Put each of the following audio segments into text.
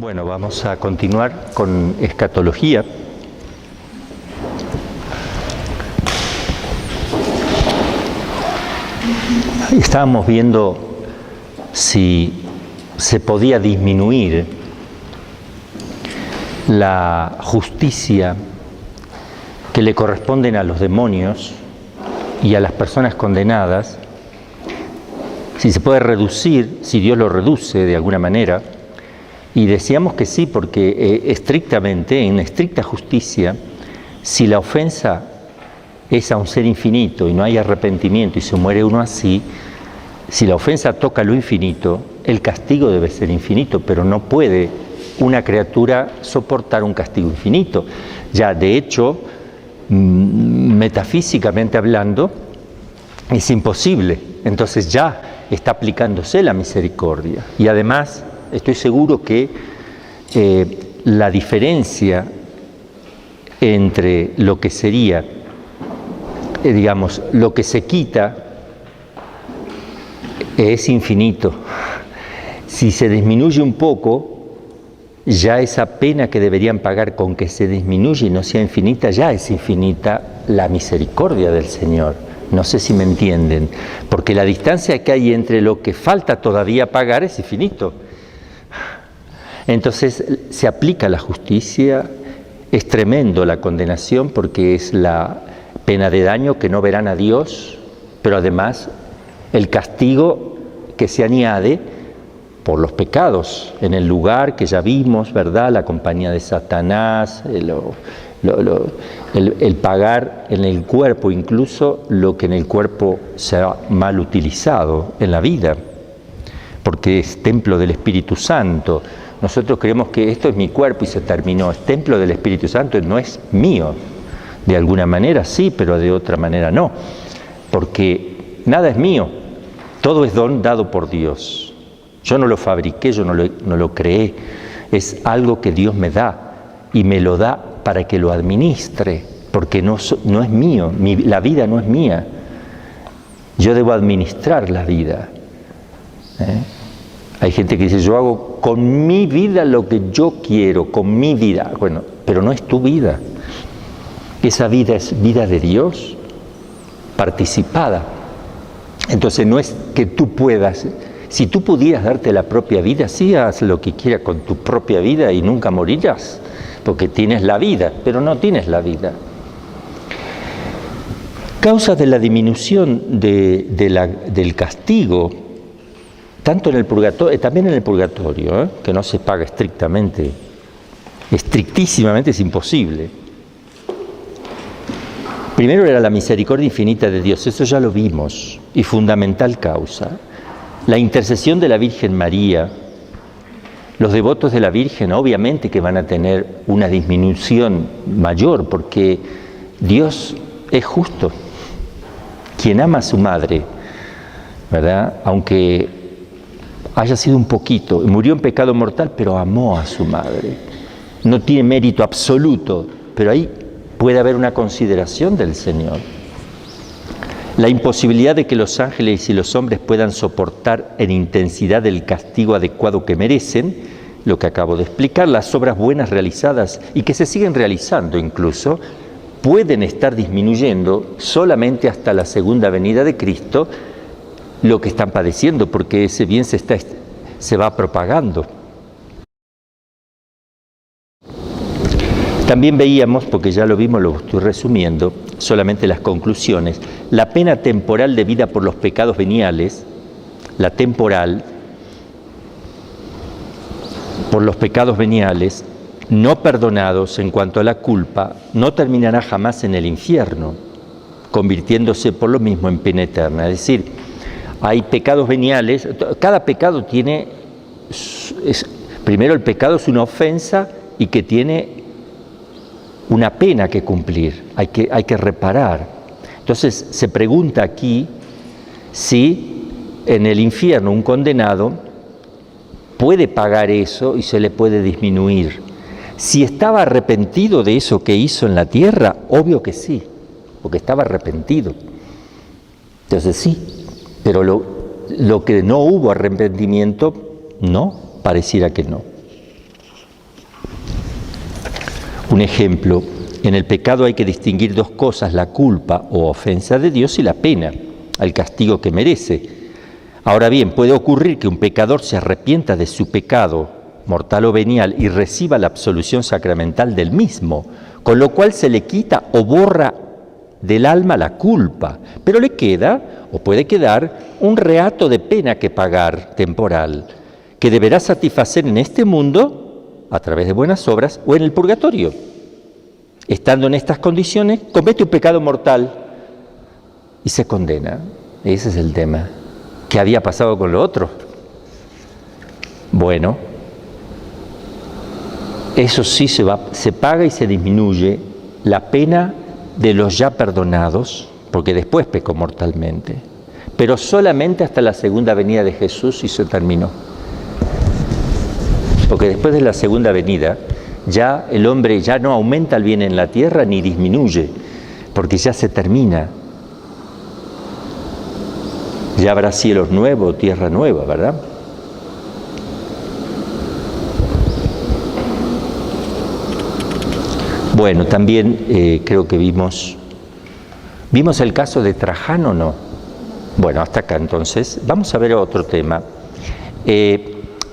Bueno, vamos a continuar con escatología. Estábamos viendo si se podía disminuir la justicia que le corresponden a los demonios y a las personas condenadas, si se puede reducir, si Dios lo reduce de alguna manera. Y decíamos que sí, porque estrictamente, en estricta justicia, si la ofensa es a un ser infinito y no hay arrepentimiento y se muere uno así, si la ofensa toca lo infinito, el castigo debe ser infinito, pero no puede una criatura soportar un castigo infinito. Ya, de hecho, metafísicamente hablando, es imposible. Entonces ya está aplicándose la misericordia. Y además, estoy seguro que la diferencia entre lo que sería, digamos, lo que se quita es infinito. Si se disminuye un poco, ya esa pena que deberían pagar con que se disminuye y no sea infinita, ya es infinita la misericordia del Señor. No sé si me entienden, porque la distancia que hay entre lo que falta todavía pagar es infinito. Entonces se aplica la justicia, es tremendo la condenación porque es la pena de daño que no verán a Dios, pero además el castigo que se añade por los pecados en el lugar que ya vimos, ¿verdad? La compañía de Satanás, el pagar en el cuerpo incluso lo que en el cuerpo se ha mal utilizado en la vida, porque es templo del Espíritu Santo. Nosotros creemos que esto es mi cuerpo y se terminó. Es templo del Espíritu Santo, no es mío. De alguna manera sí, pero de otra manera no. Porque nada es mío. Todo es don dado por Dios. Yo no lo fabriqué, yo no lo creé. Es algo que Dios me da y me lo da para que lo administre, porque no es mío. La vida no es mía. Yo debo administrar la vida. Hay gente que dice, yo hago con mi vida lo que yo quiero, con mi vida. Bueno, pero no es tu vida. Esa vida es vida de Dios, participada. Entonces no es que tú puedas, si tú pudieras darte la propia vida, sí, haz lo que quieras con tu propia vida y nunca morirás, porque tienes la vida, pero no tienes la vida. Causas de la disminución del castigo, tanto en el purgatorio, también en el purgatorio, que no se paga estrictamente, estrictísimamente es imposible. Primero era la misericordia infinita de Dios, eso ya lo vimos, y fundamental causa. La intercesión de la Virgen María, los devotos de la Virgen obviamente que van a tener una disminución mayor, porque Dios es justo. Quien ama a su madre, ¿verdad? Aunque haya sido un poquito, murió en pecado mortal, pero amó a su madre. No tiene mérito absoluto, pero ahí puede haber una consideración del Señor. La imposibilidad de que los ángeles y los hombres puedan soportar en intensidad el castigo adecuado que merecen, lo que acabo de explicar, las obras buenas realizadas y que se siguen realizando incluso, pueden estar disminuyendo solamente hasta la segunda venida de Cristo lo que están padeciendo, porque ese bien se va propagando. También veíamos, porque ya lo vimos, lo estoy resumiendo, solamente las conclusiones, la pena temporal debida por los pecados veniales, la temporal, por los pecados veniales, no perdonados en cuanto a la culpa, no terminará jamás en el infierno, convirtiéndose por lo mismo en pena eterna. Es decir, hay pecados veniales, cada pecado tiene, primero el pecado es una ofensa y que tiene una pena que cumplir, hay que reparar. Entonces se pregunta aquí si en el infierno un condenado puede pagar eso y se le puede disminuir. Si estaba arrepentido de eso que hizo en la tierra, obvio que sí, porque estaba arrepentido. Entonces sí, pero lo que no hubo arrepentimiento, no, pareciera que no. Un ejemplo, en el pecado hay que distinguir dos cosas, la culpa o ofensa de Dios y la pena, el castigo que merece. Ahora bien, puede ocurrir que un pecador se arrepienta de su pecado mortal o venial y reciba la absolución sacramental del mismo, con lo cual se le quita o borra del alma la culpa, pero le queda o puede quedar un reato de pena que pagar temporal, que deberá satisfacer en este mundo a través de buenas obras o en el purgatorio. Estando en estas condiciones, comete un pecado mortal y se condena. Ese es el tema. ¿Qué había pasado con lo otro? Bueno, eso sí se paga y se disminuye la pena de los ya perdonados, porque después pecó mortalmente, pero solamente hasta la segunda venida de Jesús y se terminó. Porque después de la segunda venida, ya el hombre ya no aumenta el bien en la tierra ni disminuye, porque ya se termina. Ya habrá cielos nuevos, tierra nueva, ¿verdad? Bueno, también creo que vimos el caso de Trajano, ¿no? Bueno, hasta acá entonces. Vamos a ver otro tema.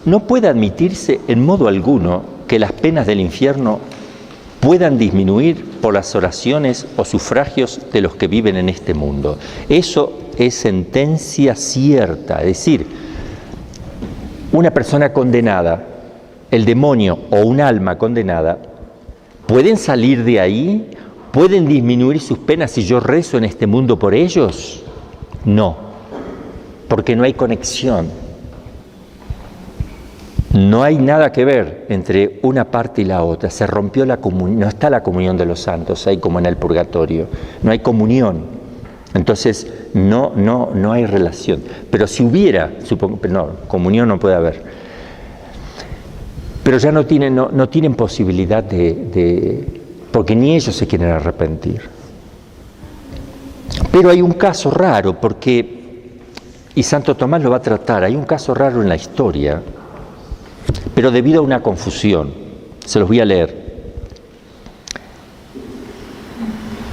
No puede admitirse en modo alguno que las penas del infierno puedan disminuir por las oraciones o sufragios de los que viven en este mundo. Eso es sentencia cierta, es decir, una persona condenada, el demonio o un alma condenada, ¿pueden salir de ahí? ¿Pueden disminuir sus penas si yo rezo en este mundo por ellos? No, porque no hay conexión. No hay nada que ver entre una parte y la otra. Se rompió la comunión, no está la comunión de los santos ahí como en el purgatorio. No hay comunión. Entonces no hay relación. Pero si hubiera, supongo, no, comunión no puede haber. Pero ya no tienen posibilidad porque ni ellos se quieren arrepentir. Pero hay un caso raro, y Santo Tomás lo va a tratar, hay un caso raro en la historia, pero debido a una confusión. Se los voy a leer.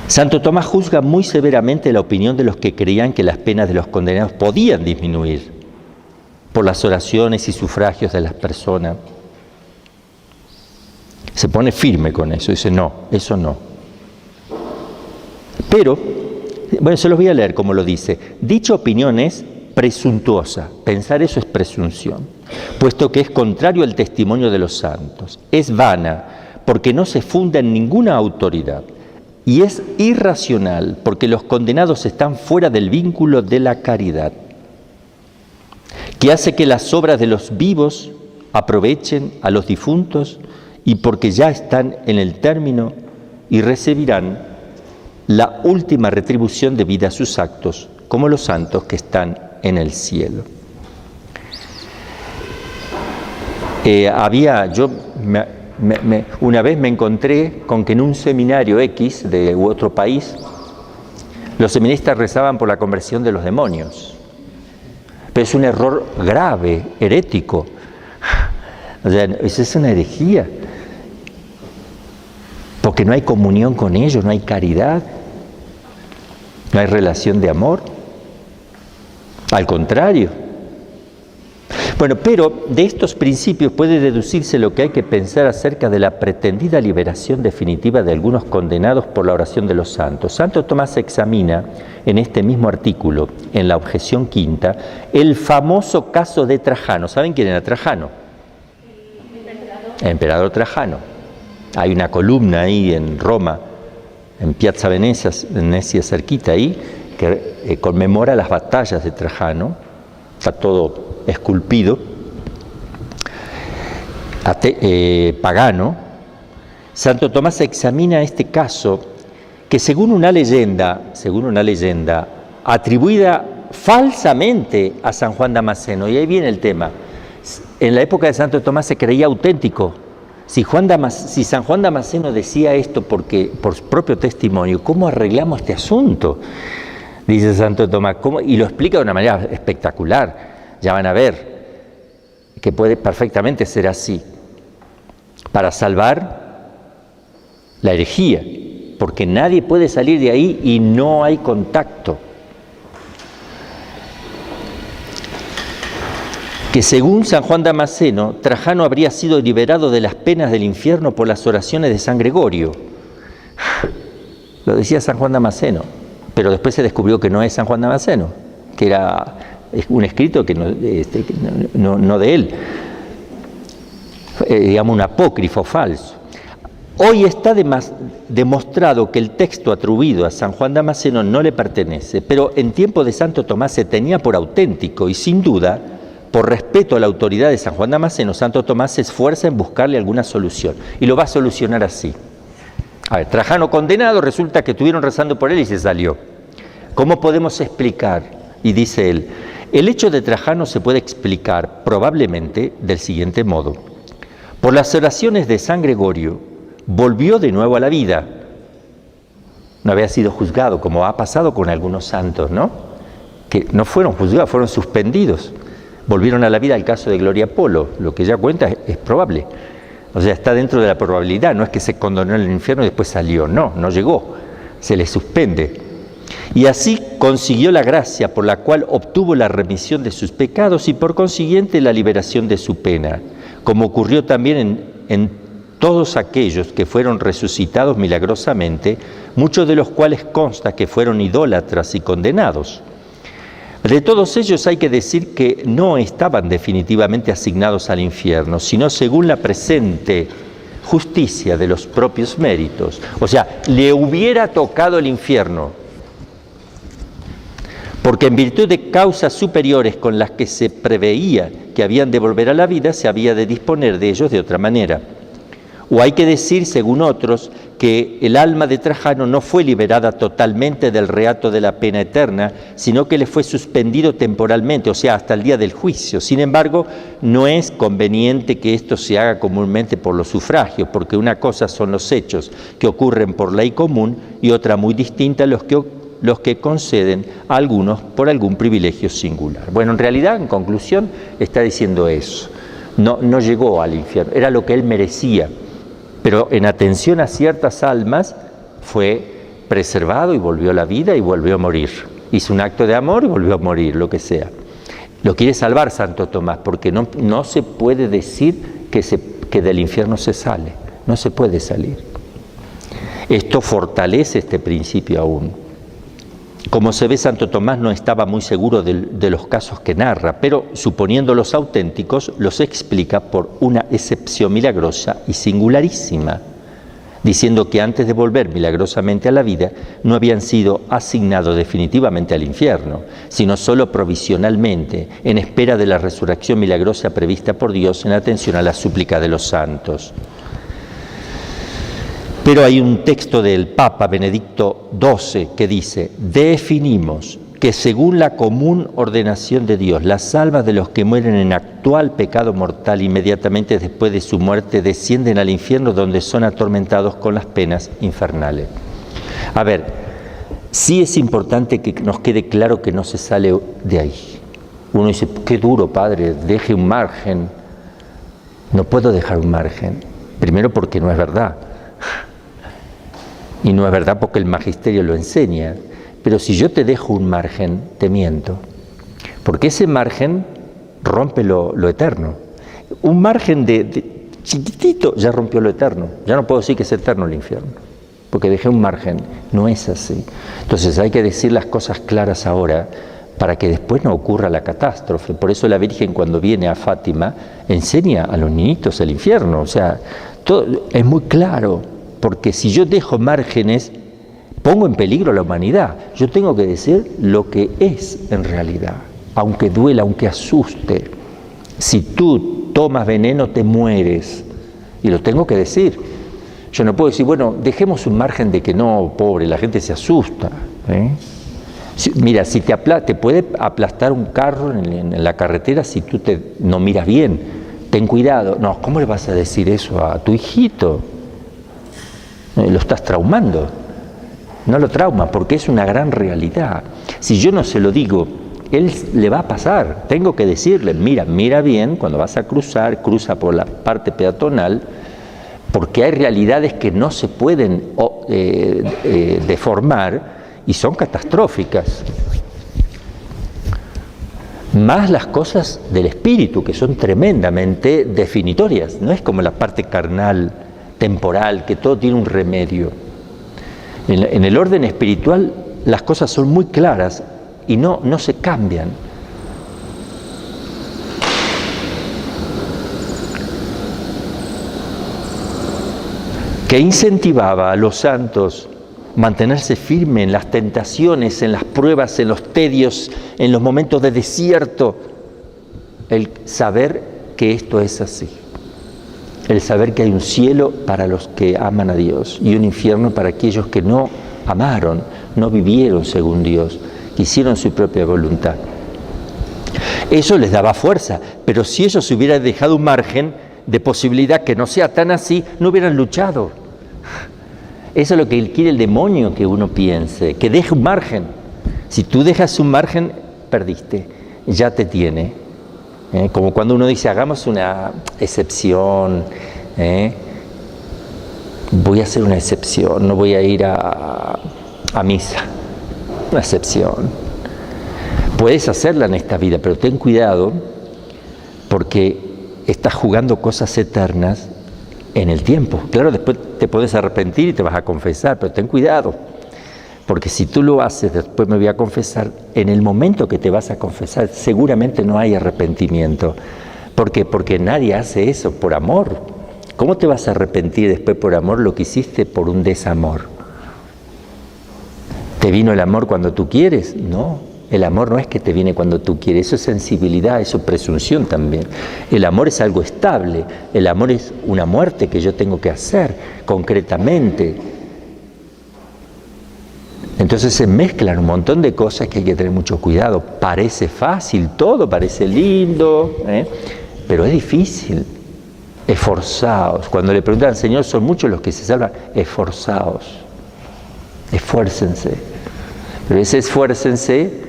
Santo Tomás juzga muy severamente la opinión de los que creían que las penas de los condenados podían disminuir por las oraciones y sufragios de las personas. Se pone firme con eso, dice no, eso no. Pero, bueno, se los voy a leer como lo dice. Dicha opinión es presuntuosa, pensar eso es presunción, puesto que es contrario al testimonio de los santos. Es vana, porque no se funda en ninguna autoridad. Y es irracional, porque los condenados están fuera del vínculo de la caridad, que hace que las obras de los vivos aprovechen a los difuntos y porque ya están en el término y recibirán la última retribución debida a sus actos, como los santos que están en el cielo. Una vez me encontré con que en un seminario X de otro país, los seminaristas rezaban por la conversión de los demonios. Pero es un error grave, herético. O sea, eso es una herejía. Porque no hay comunión con ellos, no hay caridad, no hay relación de amor. Al contrario. Bueno, pero de estos principios puede deducirse lo que hay que pensar acerca de la pretendida liberación definitiva de algunos condenados por la oración de los santos. Santo Tomás examina en este mismo artículo, en la objeción quinta, el famoso caso de Trajano. ¿Saben quién era Trajano? El emperador Trajano. Hay una columna ahí en Roma, en Piazza Venecia cerquita ahí, que conmemora las batallas de Trajano. Está todo esculpido, pagano. Santo Tomás examina este caso que según una leyenda atribuida falsamente a San Juan Damasceno, y ahí viene el tema, en la época de Santo Tomás se creía auténtico. Si San Juan Damasceno decía esto por su propio testimonio, ¿cómo arreglamos este asunto? Dice Santo Tomás, ¿cómo? Y lo explica de una manera espectacular. Ya van a ver que puede perfectamente ser así. Para salvar la herejía, porque nadie puede salir de ahí y no hay contacto. Que según San Juan Damasceno, Trajano habría sido liberado de las penas del infierno por las oraciones de San Gregorio. Lo decía San Juan Damasceno, pero después se descubrió que no es San Juan Damasceno, que era un escrito que no de él, digamos un apócrifo falso. Hoy está demostrado que el texto atribuido a San Juan Damasceno no le pertenece, pero en tiempo de Santo Tomás se tenía por auténtico y sin duda, por respeto a la autoridad de San Juan Damasceno, Santo Tomás se esfuerza en buscarle alguna solución y lo va a solucionar así. A ver, Trajano condenado, resulta que estuvieron rezando por él y se salió. ¿Cómo podemos explicar? Y dice él, el hecho de Trajano se puede explicar probablemente del siguiente modo. Por las oraciones de San Gregorio, volvió de nuevo a la vida. No había sido juzgado, como ha pasado con algunos santos, ¿no? Que no fueron juzgados, fueron suspendidos. Volvieron a la vida. El caso de Gloria Polo, lo que ella cuenta es probable. O sea, está dentro de la probabilidad, no es que se condenó en el infierno y después salió, no llegó, se le suspende. Y así consiguió la gracia por la cual obtuvo la remisión de sus pecados y por consiguiente la liberación de su pena, como ocurrió también en todos aquellos que fueron resucitados milagrosamente, muchos de los cuales consta que fueron idólatras y condenados. De todos ellos hay que decir que no estaban definitivamente asignados al infierno, sino según la presente justicia de los propios méritos. O sea, le hubiera tocado el infierno, porque en virtud de causas superiores con las que se preveía que habían de volver a la vida, se había de disponer de ellos de otra manera. O hay que decir, según otros, que el alma de Trajano no fue liberada totalmente del reato de la pena eterna, sino que le fue suspendido temporalmente, o sea, hasta el día del juicio. Sin embargo, no es conveniente que esto se haga comúnmente por los sufragios, porque una cosa son los hechos que ocurren por ley común y otra muy distinta los que conceden a algunos por algún privilegio singular. Bueno, en realidad, en conclusión, está diciendo eso. No llegó al infierno, era lo que él merecía. Pero en atención a ciertas almas fue preservado y volvió a la vida y volvió a morir. Hizo un acto de amor y volvió a morir, lo que sea. Lo quiere salvar Santo Tomás, porque no se puede decir que del infierno se sale. No se puede salir. Esto fortalece este principio aún. Como se ve, Santo Tomás no estaba muy seguro de los casos que narra, pero suponiéndolos auténticos, los explica por una excepción milagrosa y singularísima, diciendo que antes de volver milagrosamente a la vida, no habían sido asignados definitivamente al infierno, sino solo provisionalmente, en espera de la resurrección milagrosa prevista por Dios en atención a la súplica de los santos. Pero hay un texto del Papa Benedicto XII que dice: definimos que según la común ordenación de Dios, las almas de los que mueren en actual pecado mortal inmediatamente después de su muerte descienden al infierno, donde son atormentados con las penas infernales. A ver, sí es importante que nos quede claro que no se sale de ahí. Uno dice, qué duro, padre, deje un margen. No puedo dejar un margen. Primero porque no es verdad. Y no es verdad porque el magisterio lo enseña. Pero si yo te dejo un margen, te miento. Porque ese margen rompe lo eterno. Un margen de chiquitito ya rompió lo eterno. Ya no puedo decir que es eterno el infierno. Porque dejé un margen. No es así. Entonces hay que decir las cosas claras ahora para que después no ocurra la catástrofe. Por eso la Virgen, cuando viene a Fátima, enseña a los niñitos el infierno. O sea, todo es muy claro. Porque si yo dejo márgenes, pongo en peligro a la humanidad. Yo tengo que decir lo que es en realidad, aunque duela, aunque asuste. Si tú tomas veneno, te mueres. Y lo tengo que decir. Yo no puedo decir, bueno, dejemos un margen de que no, pobre, la gente se asusta. Mira, si te puede aplastar un carro en la carretera si tú no miras bien. Ten cuidado. No, ¿cómo le vas a decir eso a tu hijito? Lo estás traumando. No lo trauma porque es una gran realidad. Si yo no se lo digo, él le va a pasar. Tengo que decirle, mira bien, cuando vas a cruzar, cruza por la parte peatonal, porque hay realidades que no se pueden deformar y son catastróficas. Más las cosas del espíritu, que son tremendamente definitorias. No es como la parte carnal, temporal, que todo tiene un remedio. En el orden espiritual las cosas son muy claras y no se cambian. Que incentivaba a los santos mantenerse firme en las tentaciones, en las pruebas, en los tedios, en los momentos de desierto, el saber que esto es así, el saber que hay un cielo para los que aman a Dios y un infierno para aquellos que no amaron, no vivieron según Dios, que hicieron su propia voluntad. Eso les daba fuerza, pero si ellos hubieran dejado un margen de posibilidad que no sea tan así, no hubieran luchado. Eso es lo que quiere el demonio, que uno piense, que deje un margen. Si tú dejas un margen, perdiste, ya te tiene. Como cuando uno dice, hagamos una excepción, voy a hacer una excepción, no voy a ir a misa, una excepción. Puedes hacerla en esta vida, pero ten cuidado, porque estás jugando cosas eternas en el tiempo. Claro, después te puedes arrepentir y te vas a confesar, pero ten cuidado, porque si tú lo haces, después me voy a confesar, en el momento que te vas a confesar, seguramente no hay arrepentimiento. ¿Por qué? Porque nadie hace eso por amor. ¿Cómo te vas a arrepentir después por amor lo que hiciste por un desamor? ¿Te vino el amor cuando tú quieres? No. El amor no es que te viene cuando tú quieres, eso es sensibilidad, eso es presunción también. El amor es algo estable, el amor es una muerte que yo tengo que hacer concretamente. Entonces se mezclan un montón de cosas que hay que tener mucho cuidado. Parece fácil todo, parece lindo, pero es difícil. Esforzaos. Cuando le preguntan al Señor, son muchos los que se salvan. Esforzaos, esfuércense. Pero ese esfuércense,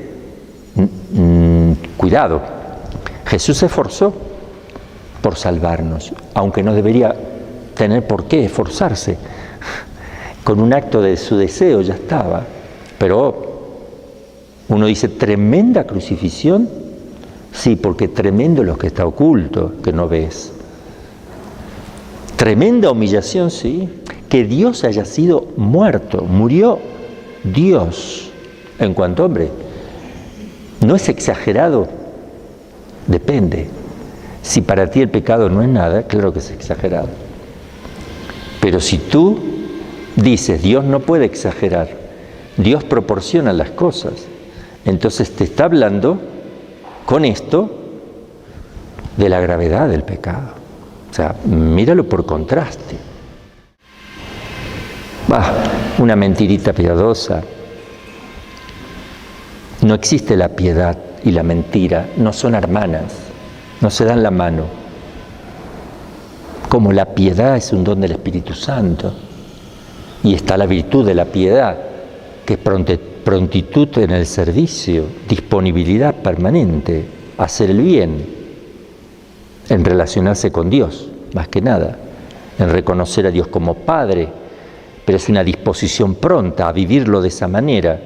cuidado, Jesús se esforzó por salvarnos, aunque no debería tener por qué esforzarse. Con un acto de su deseo ya estaba. Pero uno dice, ¿tremenda crucifixión? Sí, porque tremendo es lo que está oculto, que no ves. Tremenda humillación, sí, que Dios haya sido muerto, murió Dios en cuanto hombre. ¿No es exagerado? Depende. Si para ti el pecado no es nada, claro que es exagerado. Pero si tú dices, Dios no puede exagerar, Dios proporciona las cosas, entonces te está hablando con esto de la gravedad del pecado. O sea, míralo por contraste. Una mentirita piadosa. No existe la piedad y la mentira, no son hermanas, no se dan la mano. Como la piedad es un don del Espíritu Santo, y está la virtud de la piedad, que es prontitud en el servicio, disponibilidad permanente, hacer el bien, en relacionarse con Dios, más que nada, en reconocer a Dios como Padre, pero es una disposición pronta a vivirlo de esa manera.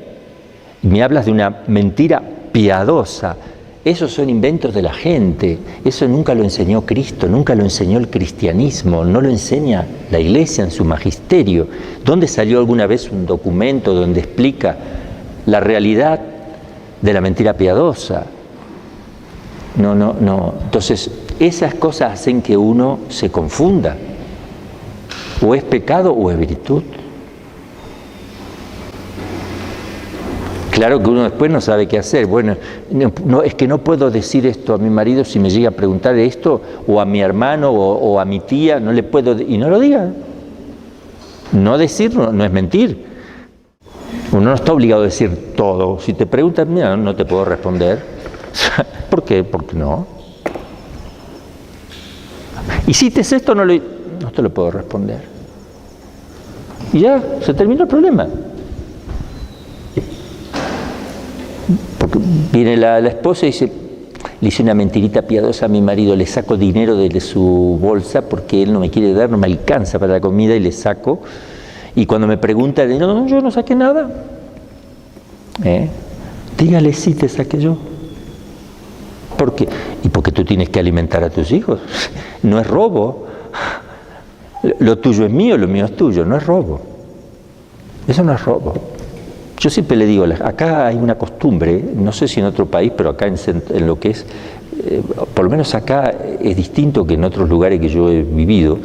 Me hablas de una mentira piadosa. Esos son inventos de la gente. Eso nunca lo enseñó Cristo, nunca lo enseñó el cristianismo, no lo enseña la Iglesia en su magisterio. ¿Dónde salió alguna vez un documento donde explica la realidad de la mentira piadosa? No. Entonces, esas cosas hacen que uno se confunda. O es pecado o es virtud. Claro que uno después no sabe qué hacer. Bueno, no, es que no puedo decir esto a mi marido si me llega a preguntar esto, o a mi hermano o a mi tía, no le puedo, y no lo diga. No decirlo no es mentir. Uno no está obligado a decir todo. Si te preguntan, mira, no te puedo responder. ¿Por qué? Porque no. ¿Hiciste esto? No te lo puedo responder. Y ya, se terminó el problema. Porque viene la esposa y dice, le hice una mentirita piadosa a mi marido, le saco dinero de su bolsa porque él no me quiere dar, no me alcanza para la comida y le saco. Y cuando me pregunta, no, yo no saqué nada. Dígale sí, te saqué yo. ¿Por qué? Y porque tú tienes que alimentar a tus hijos. No es robo. Lo tuyo es mío, lo mío es tuyo, no es robo. Eso no es robo. Yo siempre le digo, acá hay una costumbre, no sé si en otro país, pero acá en lo que es, por lo menos acá es distinto que en otros lugares que yo he vivido.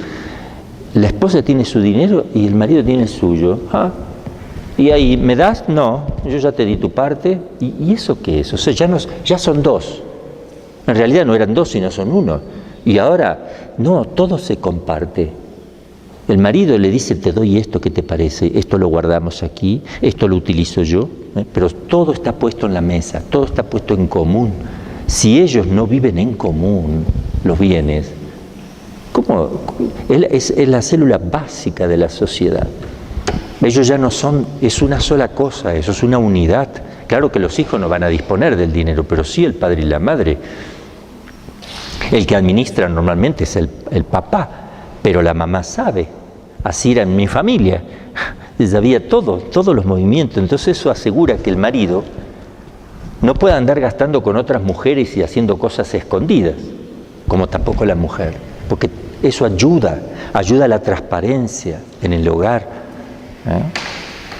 La esposa tiene su dinero y el marido tiene el suyo. Y ahí, ¿me das? No, yo ya te di tu parte. ¿Y eso qué es? O sea, ya son dos. En realidad no eran dos, sino son uno. Y ahora, no, todo se comparte. El marido le dice, te doy esto, ¿qué te parece? Esto lo guardamos aquí, esto lo utilizo yo. Pero todo está puesto en la mesa, todo está puesto en común. Si ellos no viven en común los bienes, ¿cómo? Es la célula básica de la sociedad. Ellos ya no son, es una sola cosa, eso es una unidad. Claro que los hijos no van a disponer del dinero, pero sí el padre y la madre. El que administra normalmente es el papá, pero la mamá sabe. Así era en mi familia. Sabía todos los movimientos. Entonces eso asegura que el marido no pueda andar gastando con otras mujeres y haciendo cosas escondidas, como tampoco la mujer, porque eso ayuda a la transparencia en el hogar.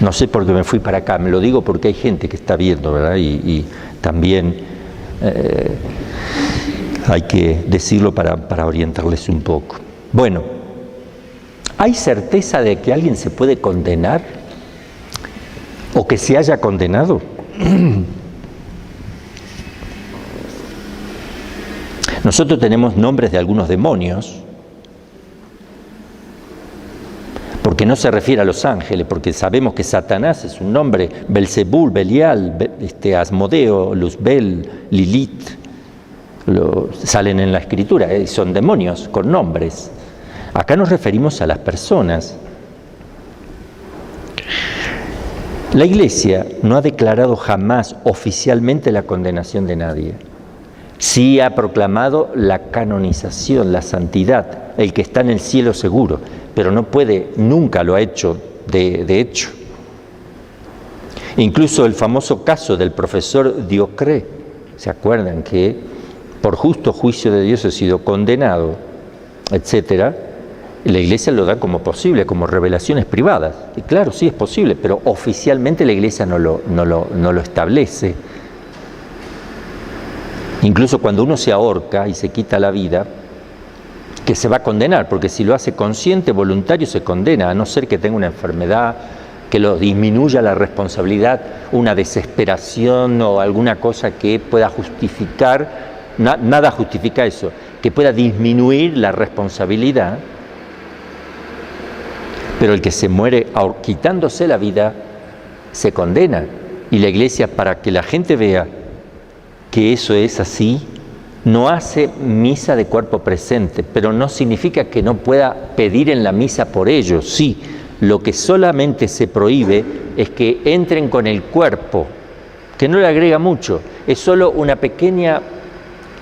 No sé por qué me fui para acá, me lo digo porque hay gente que está viendo, ¿verdad? Y también hay que decirlo para orientarles un poco. Bueno, ¿hay certeza de que alguien se puede condenar o que se haya condenado? Nosotros tenemos nombres de algunos demonios, porque no se refiere a los ángeles, porque sabemos que Satanás es un nombre, Belzebul, Belial, Asmodeo, Luzbel, Lilith, salen en la Escritura, son demonios con nombres. Acá nos referimos a las personas. La Iglesia no ha declarado jamás oficialmente la condenación de nadie. Sí ha proclamado la canonización, la santidad, el que está en el cielo seguro, pero no puede, nunca lo ha hecho de hecho. Incluso el famoso caso del profesor Diocré, ¿se acuerdan? Que por justo juicio de Dios ha sido condenado, etcétera. La Iglesia lo da como posible, como revelaciones privadas. Y claro, sí es posible, pero oficialmente la Iglesia no lo establece. Incluso cuando uno se ahorca y se quita la vida, que se va a condenar, porque si lo hace consciente, voluntario, se condena, a no ser que tenga una enfermedad, que lo disminuya la responsabilidad, una desesperación o alguna cosa que pueda justificar, nada justifica eso, que pueda disminuir la responsabilidad. Pero el que se muere quitándose la vida, se condena. Y la Iglesia, para que la gente vea que eso es así, no hace misa de cuerpo presente, pero no significa que no pueda pedir en la misa por ellos. Sí, lo que solamente se prohíbe es que entren con el cuerpo, que no le agrega mucho, es solo una pequeña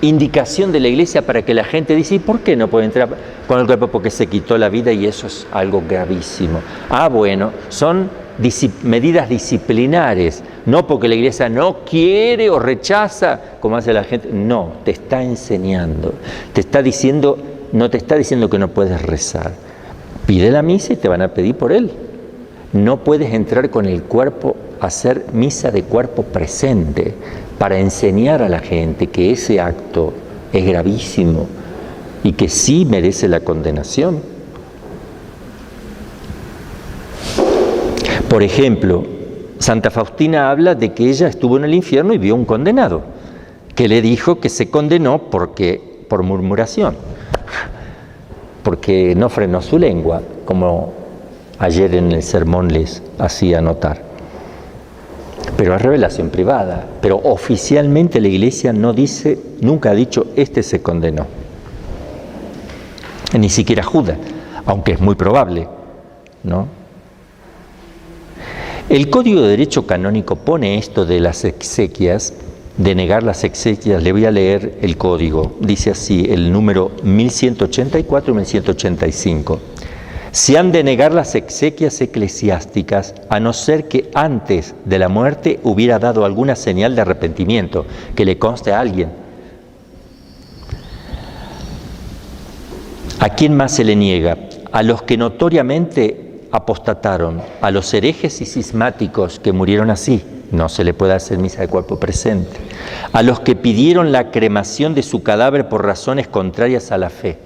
indicación de la Iglesia para que la gente dice, ¿y por qué no puede entrar con el cuerpo? Porque se quitó la vida y eso es algo gravísimo. Bueno, son medidas disciplinares, no porque la Iglesia no quiere o rechaza, como hace la gente, no, te está enseñando, te está diciendo, no te está diciendo que no puedes rezar. Pide la misa y te van a pedir por él. No puedes entrar con el cuerpo a hacer misa de cuerpo presente para enseñar a la gente que ese acto es gravísimo y que sí merece la condenación. Por ejemplo, Santa Faustina habla de que ella estuvo en el infierno y vio un condenado, que le dijo que se condenó por murmuración, porque no frenó su lengua, como ayer en el sermón les hacía notar. Pero es revelación privada, pero oficialmente la Iglesia no dice, nunca ha dicho, este se condenó. Ni siquiera Judas, aunque es muy probable, ¿no? El Código de Derecho Canónico pone esto de las exequias de negar las exequias, le voy a leer el código. Dice así, el número 1184 y 1185. Se han de negar las exequias eclesiásticas a no ser que antes de la muerte hubiera dado alguna señal de arrepentimiento, que le conste a alguien. ¿A quién más se le niega? A los que notoriamente apostataron, a los herejes y cismáticos que murieron así, no se le puede hacer misa de cuerpo presente. A los que pidieron la cremación de su cadáver por razones contrarias a la fe,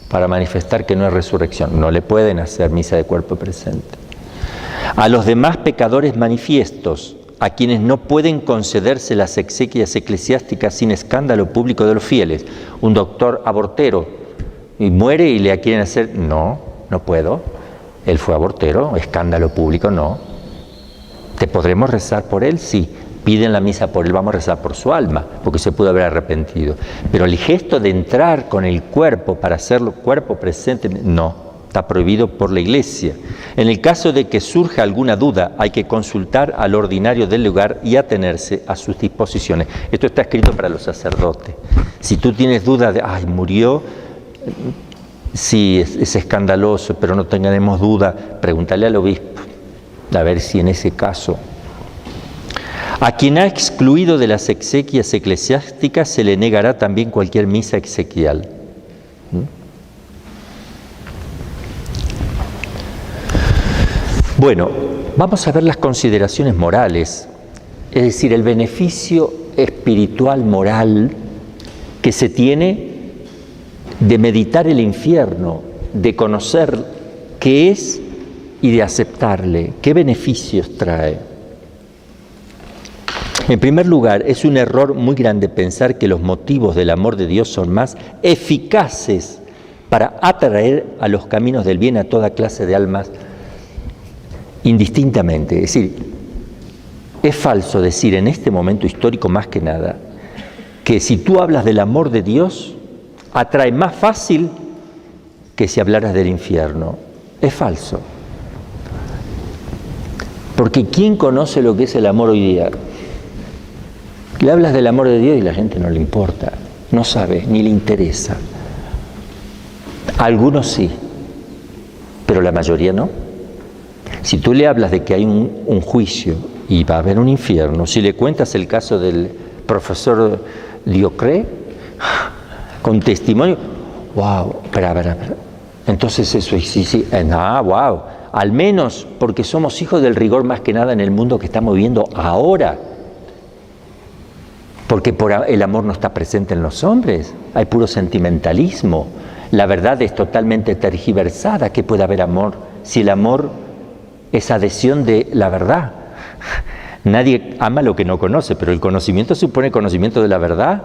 para manifestar que no es resurrección, no le pueden hacer misa de cuerpo presente. A los demás pecadores manifiestos, a quienes no pueden concederse las exequias eclesiásticas sin escándalo público de los fieles. Un doctor abortero y muere y le quieren hacer, no puedo, él fue abortero, escándalo público, no. ¿Te podremos rezar por él? Sí. Piden la misa por él, vamos a rezar por su alma, porque se pudo haber arrepentido. Pero el gesto de entrar con el cuerpo para hacerlo cuerpo presente, no, está prohibido por la Iglesia. En el caso de que surja alguna duda, hay que consultar al ordinario del lugar y atenerse a sus disposiciones. Esto está escrito para los sacerdotes. Si tú tienes duda de, murió, sí, es escandaloso, pero no tengamos duda, pregúntale al obispo, a ver si en ese caso... A quien ha excluido de las exequias eclesiásticas se le negará también cualquier misa exequial. Bueno, vamos a ver las consideraciones morales, es decir, el beneficio espiritual moral que se tiene de meditar el infierno, de conocer qué es y de aceptarle, qué beneficios trae. En primer lugar, es un error muy grande pensar que los motivos del amor de Dios son más eficaces para atraer a los caminos del bien a toda clase de almas indistintamente. Es decir, es falso decir en este momento histórico más que nada que si tú hablas del amor de Dios, atrae más fácil que si hablaras del infierno. Es falso. Porque ¿quién conoce lo que es el amor hoy día? Le hablas del amor de Dios y la gente no le importa, no sabe, ni le interesa. A algunos sí, pero la mayoría no. Si tú le hablas de que hay un juicio y va a haber un infierno, si le cuentas el caso del profesor Diocré, con testimonio, wow, espera. Entonces eso sí, wow, al menos porque somos hijos del rigor más que nada en el mundo que estamos viviendo ahora. Porque el amor no está presente en los hombres, hay puro sentimentalismo. La verdad es totalmente tergiversada. ¿Qué puede haber amor si el amor es adhesión de la verdad? Nadie ama lo que no conoce, pero el conocimiento supone conocimiento de la verdad.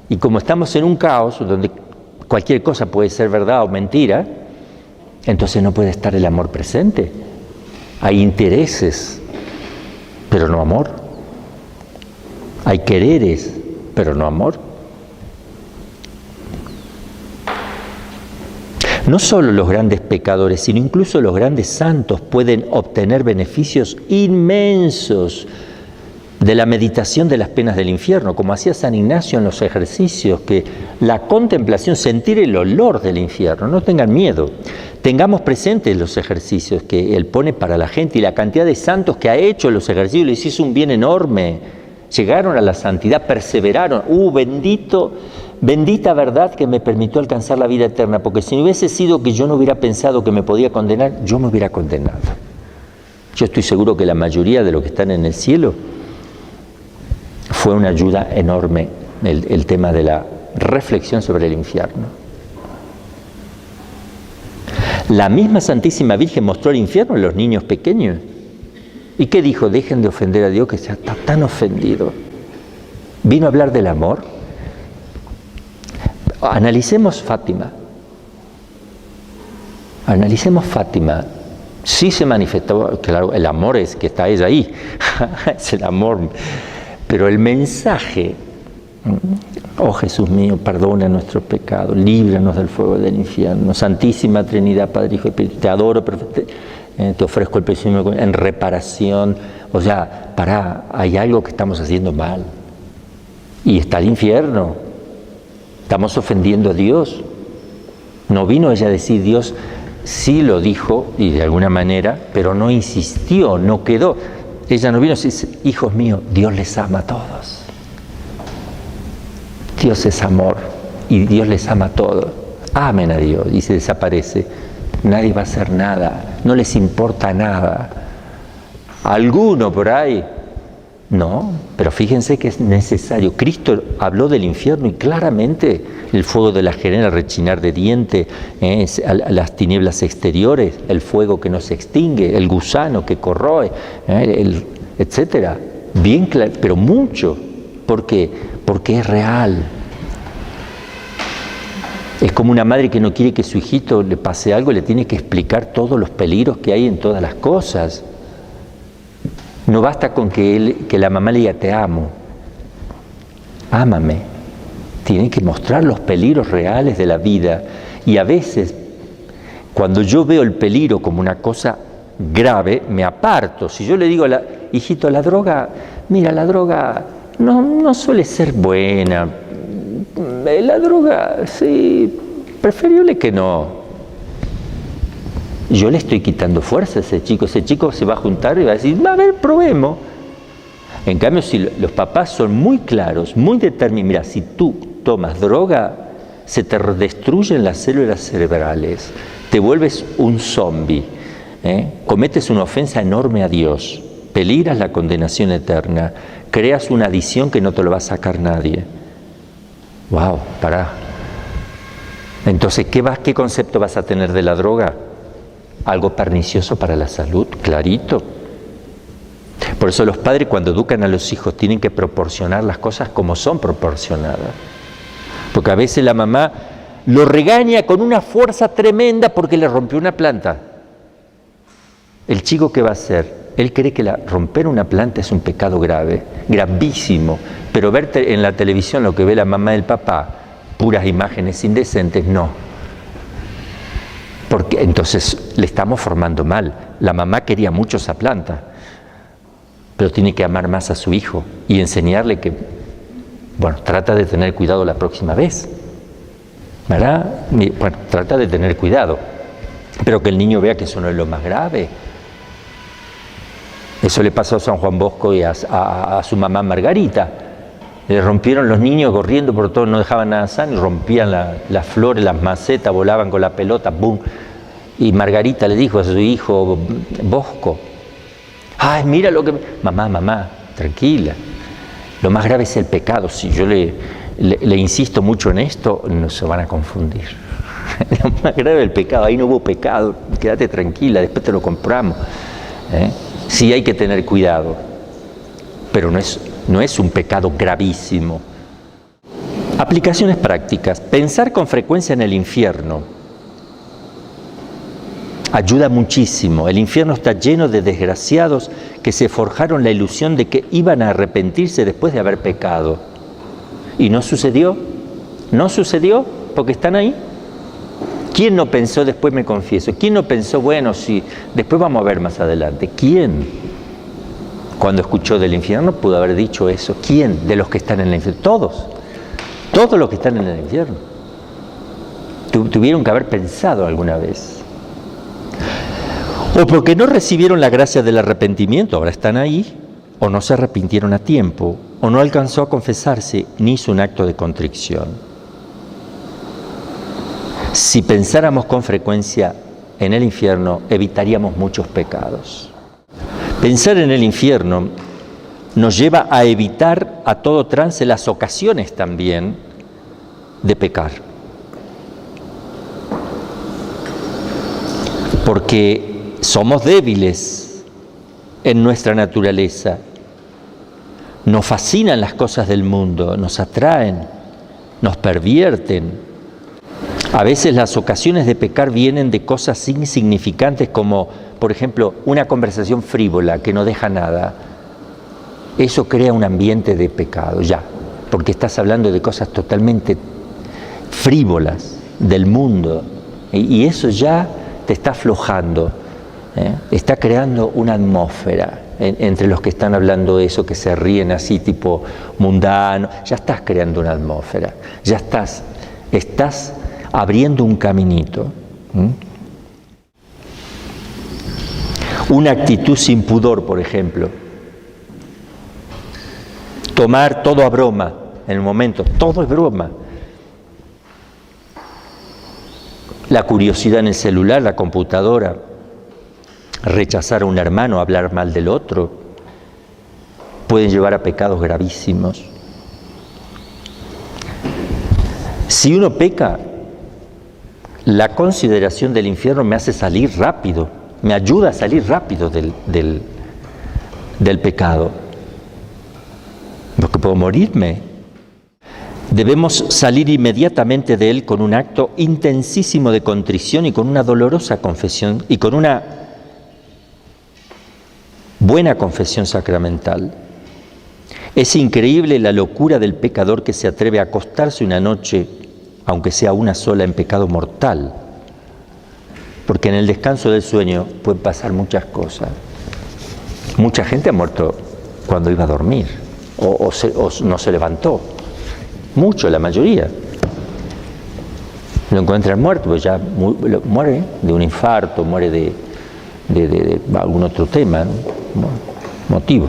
Y como estamos en un caos donde cualquier cosa puede ser verdad o mentira, entonces no puede estar el amor presente. Hay intereses, pero no amor. Hay quereres, pero no amor. No solo los grandes pecadores, sino incluso los grandes santos pueden obtener beneficios inmensos de la meditación de las penas del infierno, como hacía San Ignacio en los ejercicios, que la contemplación, sentir el olor del infierno, no tengan miedo. Tengamos presentes los ejercicios que él pone para la gente y la cantidad de santos que ha hecho los ejercicios, les hizo un bien enorme. Llegaron a la santidad, perseveraron. Bendita verdad que me permitió alcanzar la vida eterna, porque si no hubiese sido que yo no hubiera pensado que me podía condenar, yo me hubiera condenado. Yo estoy seguro que la mayoría de los que están en el cielo fue una ayuda enorme el tema de la reflexión sobre el infierno. La misma Santísima Virgen mostró el infierno en los niños pequeños. ¿Y qué dijo? Dejen de ofender a Dios, que está tan ofendido. Vino a hablar del amor. Analicemos Fátima. Sí se manifestó, claro, el amor es que está ella ahí. Es el amor. Pero el mensaje, oh Jesús mío, perdona nuestros pecados, líbranos del fuego del infierno. Santísima Trinidad, Padre, Hijo y Espíritu, te adoro, te ofrezco el precio en reparación. O sea, hay algo que estamos haciendo mal. Y está el infierno. Estamos ofendiendo a Dios. No vino ella a decir, Dios sí lo dijo, y de alguna manera, pero no insistió, no quedó. Ella no vino a decir, hijos míos, Dios les ama a todos. Dios es amor y Dios les ama a todos. Amen a Dios y se desaparece. Nadie va a hacer nada, no les importa nada. ¿Alguno por ahí? No, pero fíjense que es necesario. Cristo habló del infierno y claramente el fuego de la gehenna, el rechinar de dientes, las tinieblas exteriores, el fuego que no se extingue, el gusano que corroe, etcétera. Bien claro, pero mucho. ¿Por qué? Porque es real. Es como una madre que no quiere que su hijito le pase algo, le tiene que explicar todos los peligros que hay en todas las cosas. No basta con que la mamá le diga te amo, ámame. Tiene que mostrar los peligros reales de la vida. Y a veces, cuando yo veo el peligro como una cosa grave, me aparto. Si yo le digo, hijito, la droga, mira, la droga no suele ser buena. La droga, sí, preferible que no. Yo le estoy quitando fuerza a ese chico se va a juntar y va a decir, a ver, probemos. En cambio, si los papás son muy claros, muy determinados, mira, si tú tomas droga, se te destruyen las células cerebrales, te vuelves un zombie, cometes una ofensa enorme a Dios, peligras la condenación eterna, creas una adicción que no te lo va a sacar nadie. ¡Wow! Pará. Entonces, ¿qué concepto vas a tener de la droga? Algo pernicioso para la salud, clarito. Por eso los padres, cuando educan a los hijos, tienen que proporcionar las cosas como son proporcionadas. Porque a veces la mamá lo regaña con una fuerza tremenda porque le rompió una planta. ¿El chico qué va a hacer? Él cree que romper una planta es un pecado grave, gravísimo. Pero ver en la televisión lo que ve la mamá y el papá, puras imágenes indecentes, no. Porque entonces le estamos formando mal. La mamá quería mucho esa planta, pero tiene que amar más a su hijo y enseñarle que, bueno, trata de tener cuidado la próxima vez, ¿verdad? Bueno, trata de tener cuidado, pero que el niño vea que eso no es lo más grave. Eso le pasó a San Juan Bosco y a su mamá Margarita. Le rompieron los niños corriendo por todo, no dejaban nada sano, y rompían las flores, las macetas, volaban con la pelota, ¡bum! Y Margarita le dijo a su hijo Bosco, ¡ay, mira lo que... Mamá, tranquila, lo más grave es el pecado. Si yo le insisto mucho en esto, no se van a confundir. Lo más grave es el pecado, ahí no hubo pecado, quédate tranquila, después te lo compramos. Sí hay que tener cuidado, pero no es un pecado gravísimo. Aplicaciones prácticas. Pensar con frecuencia en el infierno ayuda muchísimo. El infierno está lleno de desgraciados que se forjaron la ilusión de que iban a arrepentirse después de haber pecado. ¿Y no sucedió? ¿No sucedió? Porque están ahí. ¿Quién no pensó después me confieso? ¿Quién no pensó, bueno, sí, después vamos a ver más adelante? ¿Quién? Cuando escuchó del infierno pudo haber dicho eso. ¿Quién? De los que están en el infierno. Todos los que están en el infierno. Tuvieron que haber pensado alguna vez. O porque no recibieron la gracia del arrepentimiento, ahora están ahí, o no se arrepintieron a tiempo, o no alcanzó a confesarse, ni hizo un acto de contrición. Si pensáramos con frecuencia en el infierno, evitaríamos muchos pecados. Pensar en el infierno nos lleva a evitar a todo trance las ocasiones también de pecar. Porque somos débiles en nuestra naturaleza. Nos fascinan las cosas del mundo, nos atraen, nos pervierten. A veces las ocasiones de pecar vienen de cosas insignificantes como, por ejemplo, una conversación frívola que no deja nada. Eso crea un ambiente de pecado, ya, porque estás hablando de cosas totalmente frívolas del mundo y eso ya te está aflojando. Está creando una atmósfera entre los que están hablando eso, que se ríen así tipo mundano. Ya estás creando una atmósfera, ya estás abriendo un caminito. Una actitud sin pudor, por ejemplo. Tomar todo a broma en el momento, todo es broma. La curiosidad en el celular, la computadora, rechazar a un hermano, hablar mal del otro, pueden llevar a pecados gravísimos. Si uno peca, la consideración del infierno me hace salir rápido, me ayuda a salir rápido del pecado, porque puedo morirme. Debemos salir inmediatamente de él con un acto intensísimo de contrición y con una dolorosa confesión y con una buena confesión sacramental. Es increíble la locura del pecador que se atreve a acostarse una noche, aunque sea una sola, en pecado mortal, porque en el descanso del sueño pueden pasar muchas cosas. Mucha gente ha muerto cuando iba a dormir o no se levantó. Mucho, la mayoría. Lo encuentran muerto, pues ya muere de un infarto, muere de algún otro tema, ¿no? Motivo.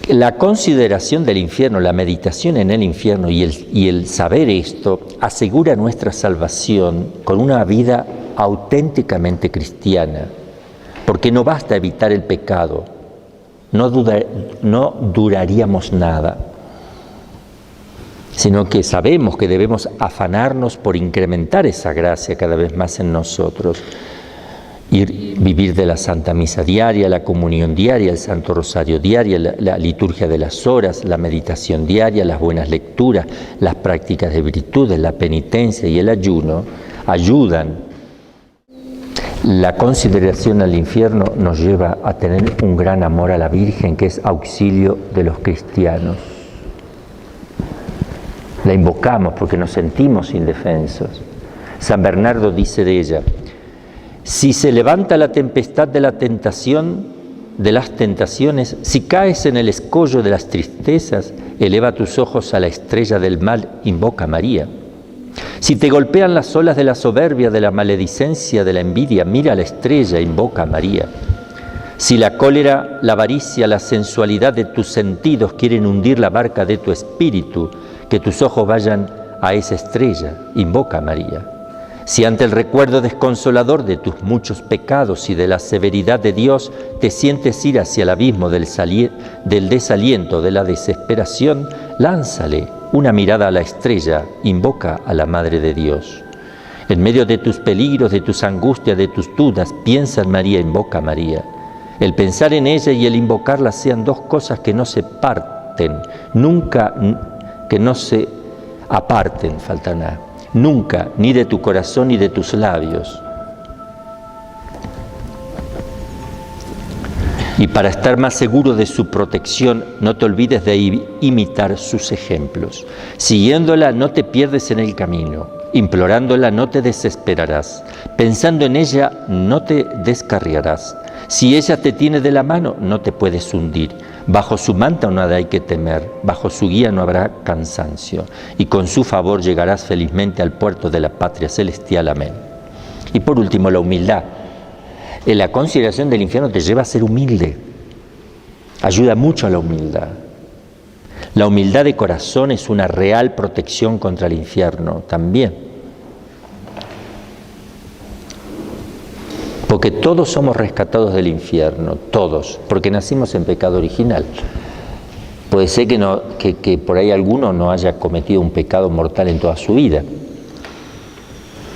La consideración del infierno, la meditación en el infierno y el saber esto asegura nuestra salvación con una vida auténticamente cristiana, porque no basta evitar el pecado, no duraríamos nada, sino que sabemos que debemos afanarnos por incrementar esa gracia cada vez más en nosotros. Vivir de la Santa Misa diaria, la comunión diaria, el Santo Rosario diaria, la liturgia de las horas, la meditación diaria, las buenas lecturas, las prácticas de virtudes, la penitencia y el ayuno ayudan. La consideración al infierno nos lleva a tener un gran amor a la Virgen, que es auxilio de los cristianos. La invocamos porque nos sentimos indefensos. San Bernardo dice de ella: si se levanta la tempestad de la tentación, de las tentaciones, si caes en el escollo de las tristezas, eleva tus ojos a la estrella del mal, invoca a María. Si te golpean las olas de la soberbia, de la maledicencia, de la envidia, mira a la estrella, invoca a María. Si la cólera, la avaricia, la sensualidad de tus sentidos quieren hundir la barca de tu espíritu, que tus ojos vayan a esa estrella, invoca a María. Si ante el recuerdo desconsolador de tus muchos pecados y de la severidad de Dios te sientes ir hacia el abismo del desaliento, de la desesperación, lánzale una mirada a la estrella, invoca a la Madre de Dios. En medio de tus peligros, de tus angustias, de tus dudas, piensa en María, invoca a María. El pensar en ella y el invocarla sean dos cosas que no se parten, nunca, que no se aparten, falta nada. Nunca, ni de tu corazón ni de tus labios. Y para estar más seguro de su protección, no te olvides de imitar sus ejemplos. Siguiéndola, no te pierdes en el camino. Implorándola, no te desesperarás. Pensando en ella, no te descarriarás. Si ella te tiene de la mano, no te puedes hundir. Bajo su manta nada hay que temer, bajo su guía no habrá cansancio, y con su favor llegarás felizmente al puerto de la patria celestial. Amén. Y por último, la humildad. En la consideración del infierno te lleva a ser humilde. Ayuda mucho a la humildad. La humildad de corazón es una real protección contra el infierno también. Porque todos somos rescatados del infierno, todos, porque nacimos en pecado original. Puede ser que por ahí alguno no haya cometido un pecado mortal en toda su vida.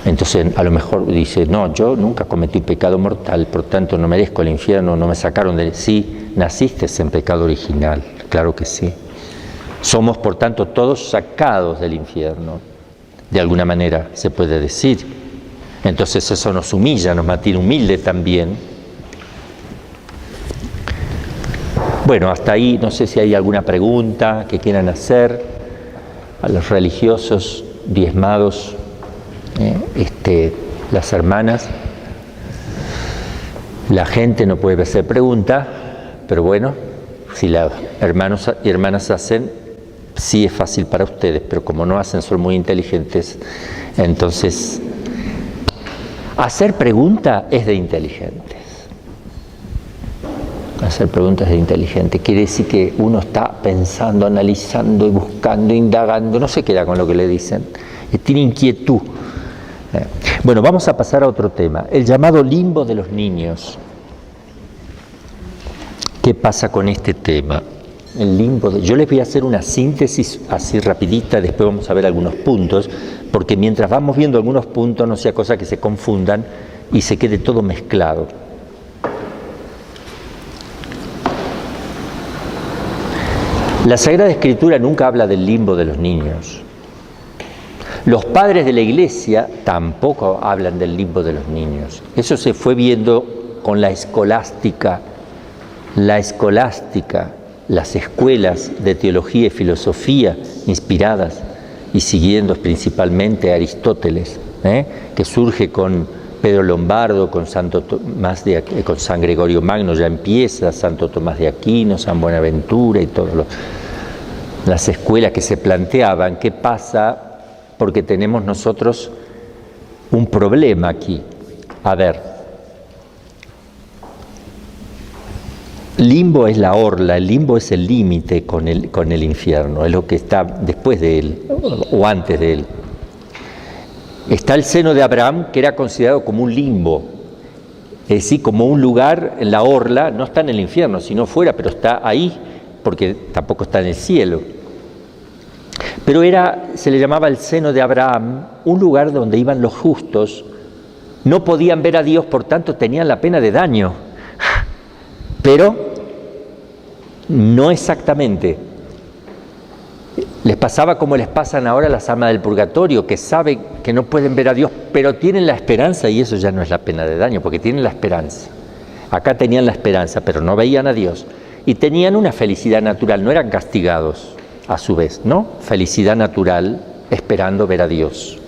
Entonces a lo mejor dice, no, yo nunca cometí un pecado mortal, por tanto no merezco el infierno, no me sacaron de... Sí, naciste en pecado original, claro que sí. Somos por tanto todos sacados del infierno, de alguna manera se puede decir. Entonces eso nos humilla, nos mantiene humilde también. Bueno, hasta ahí no sé si hay alguna pregunta que quieran hacer a los religiosos diezmados, las hermanas. La gente no puede hacer preguntas, pero bueno, si los hermanos y hermanas hacen, sí es fácil para ustedes, pero como no hacen, son muy inteligentes. Entonces, hacer preguntas es de inteligentes. Hacer preguntas es de inteligente. Quiere decir que uno está pensando, analizando y buscando, indagando, no se queda con lo que le dicen, tiene inquietud. Bueno, vamos a pasar a otro tema, el llamado limbo de los niños. ¿Qué pasa con este tema? El limbo yo les voy a hacer una síntesis así rapidita, después vamos a ver algunos puntos, porque mientras vamos viendo algunos puntos no sea cosa que se confundan y se quede todo mezclado. La Sagrada Escritura nunca habla del limbo de los niños. Los padres de la Iglesia tampoco hablan del limbo de los niños. Eso se fue viendo con la escolástica. Las escuelas de teología y filosofía inspiradas y siguiendo principalmente a Aristóteles, que surge con Pedro Lombardo, con con San Gregorio Magno ya empieza, Santo Tomás de Aquino, San Buenaventura y todas las escuelas que se planteaban. ¿Qué pasa? Porque tenemos nosotros un problema aquí. A ver, limbo es la orla, el limbo es el límite con el infierno, es lo que está después de él o antes de él. Está el seno de Abraham, que era considerado como un limbo, es decir, como un lugar en la orla, no está en el infierno, sino fuera, pero está ahí, porque tampoco está en el cielo. Pero se le llamaba el seno de Abraham, un lugar donde iban los justos, no podían ver a Dios, por tanto tenían la pena de daño, pero no exactamente. Les pasaba como les pasan ahora las almas del purgatorio, que saben que no pueden ver a Dios, pero tienen la esperanza, y eso ya no es la pena de daño, porque tienen la esperanza. Acá tenían la esperanza, pero no veían a Dios, y tenían una felicidad natural, no eran castigados. A su vez, ¿no? Felicidad natural, esperando ver a Dios.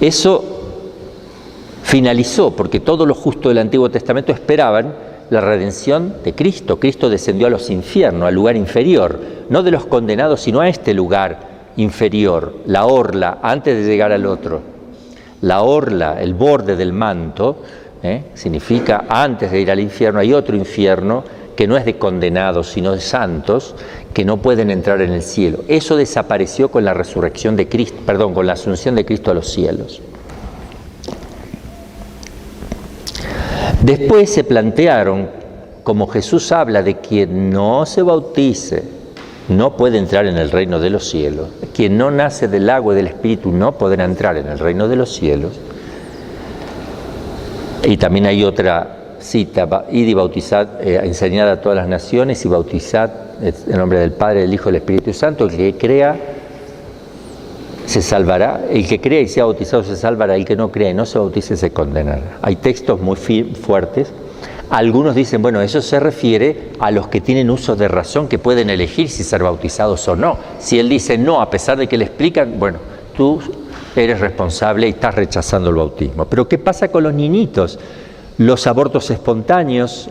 Eso finalizó, porque todos los justos del Antiguo Testamento esperaban la redención de Cristo. Cristo descendió a los infiernos, al lugar inferior, no de los condenados, sino a este lugar inferior, la orla, antes de llegar al otro. La orla, el borde del manto, significa antes de ir al infierno hay otro infierno, que no es de condenados, sino de santos, que no pueden entrar en el cielo. Eso desapareció con la resurrección de Cristo, con la asunción de Cristo a los cielos. Después se plantearon, como Jesús habla de quien no se bautice, no puede entrar en el reino de los cielos. Quien no nace del agua y del Espíritu no podrá entrar en el reino de los cielos. Y también hay otra cita, id y bautizad, enseñad a todas las naciones y bautizad en nombre del Padre, del Hijo y del Espíritu Santo. El que crea se salvará, el que crea y sea bautizado se salvará, el que no crea y no se bautice se condenará. Hay textos muy fuertes. Algunos dicen, bueno, eso se refiere a los que tienen uso de razón, que pueden elegir si ser bautizados o no. Si él dice no, a pesar de que le explican, bueno, tú eres responsable y estás rechazando el bautismo. Pero ¿qué pasa con los niñitos? Los abortos espontáneos,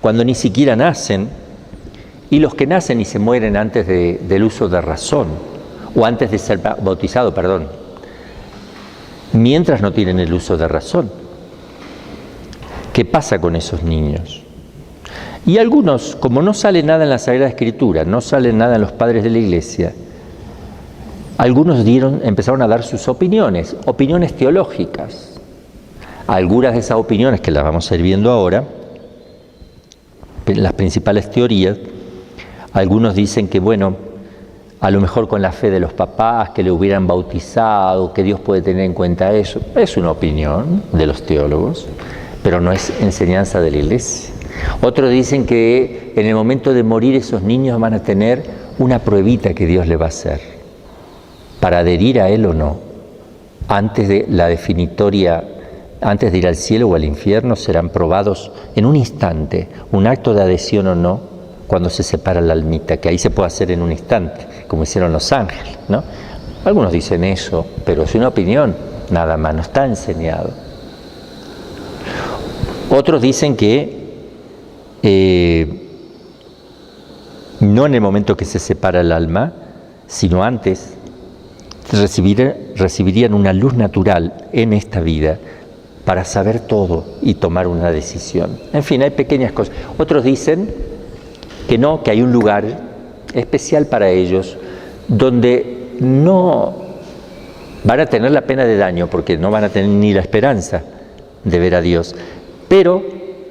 cuando ni siquiera nacen, y los que nacen y se mueren antes del uso de razón, o antes de ser bautizado, mientras no tienen el uso de razón. ¿Qué pasa con esos niños? Y algunos, como no sale nada en la Sagrada Escritura, no sale nada en los padres de la Iglesia, algunos empezaron a dar sus opiniones teológicas. Algunas de esas opiniones, que las vamos a ir viendo ahora, las principales teorías, algunos dicen que, bueno, a lo mejor con la fe de los papás, que le hubieran bautizado, que Dios puede tener en cuenta eso. Es una opinión de los teólogos, pero no es enseñanza de la Iglesia. Otros dicen que en el momento de morir esos niños van a tener una pruebita que Dios le va a hacer, para adherir a Él o no. Antes de la definitoria, antes de ir al cielo o al infierno, serán probados en un instante, un acto de adhesión o no, cuando se separa la almita, que ahí se puede hacer en un instante, como hicieron los ángeles, ¿no? Algunos dicen eso, pero es una opinión, nada más, no está enseñado. Otros dicen que no en el momento que se separa el alma, sino antes, recibirían una luz natural en esta vida para saber todo y tomar una decisión. En fin, hay pequeñas cosas. Otros dicen que no, que hay un lugar especial para ellos donde no van a tener la pena de daño, porque no van a tener ni la esperanza de ver a Dios, pero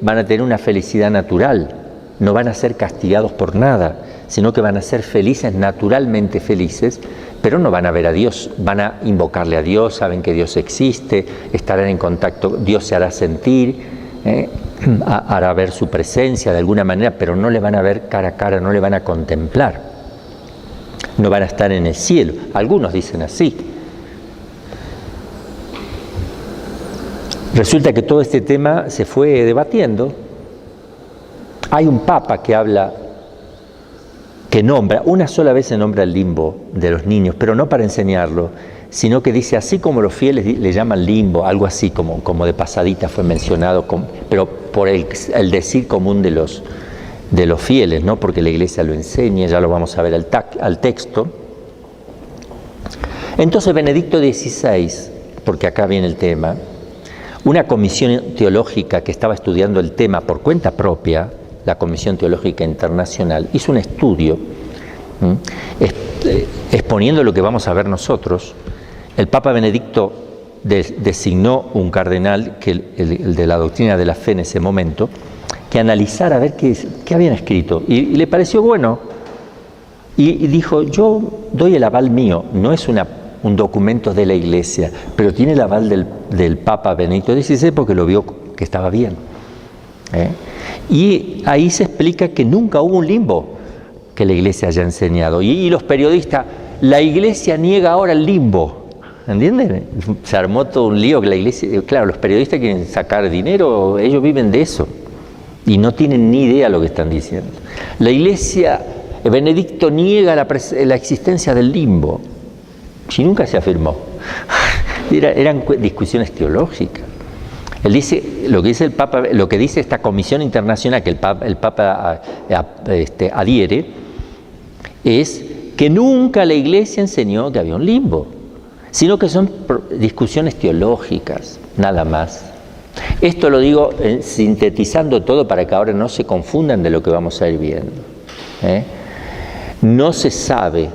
van a tener una felicidad natural, no van a ser castigados por nada, sino que van a ser felices, naturalmente felices, pero no van a ver a Dios, van a invocarle a Dios, saben que Dios existe, estarán en contacto, Dios se hará sentir, hará ver su presencia de alguna manera, pero no le van a ver cara a cara, no le van a contemplar, no van a estar en el cielo. Algunos dicen así. Resulta que todo este tema se fue debatiendo. Hay un papa que habla, que nombra, una sola vez se nombra el limbo de los niños, pero no para enseñarlo, sino que dice, así como los fieles le llaman limbo, algo así como de pasadita fue mencionado, pero por el decir común de los fieles, no porque la Iglesia lo enseñe, ya lo vamos a ver al texto. Entonces Benedicto XVI, porque acá viene el tema, una comisión teológica que estaba estudiando el tema por cuenta propia, la Comisión Teológica Internacional, hizo un estudio exponiendo lo que vamos a ver nosotros. El Papa Benedicto designó un cardenal, el de la doctrina de la fe en ese momento, que analizara a ver qué habían escrito. Y le pareció bueno. Y dijo, yo doy el aval mío, no es un documento de la Iglesia, pero tiene el aval del Papa Benedicto XVI porque lo vio que estaba bien. Y ahí se explica que nunca hubo un limbo que la Iglesia haya enseñado. Y los periodistas, la Iglesia niega ahora el limbo. ¿Entienden? Se armó todo un lío que la Iglesia... Claro, los periodistas quieren sacar dinero, ellos viven de eso. Y no tienen ni idea de lo que están diciendo. La Iglesia, Benedicto niega la existencia del limbo. Si nunca se afirmó. Eran discusiones teológicas. Él dice, lo que dice el Papa, lo que dice esta comisión internacional que el Papa adhiere, es que nunca la Iglesia enseñó que había un limbo, sino que son discusiones teológicas, nada más. Esto lo digo sintetizando todo para que ahora no se confundan de lo que vamos a ir viendo. No se sabe,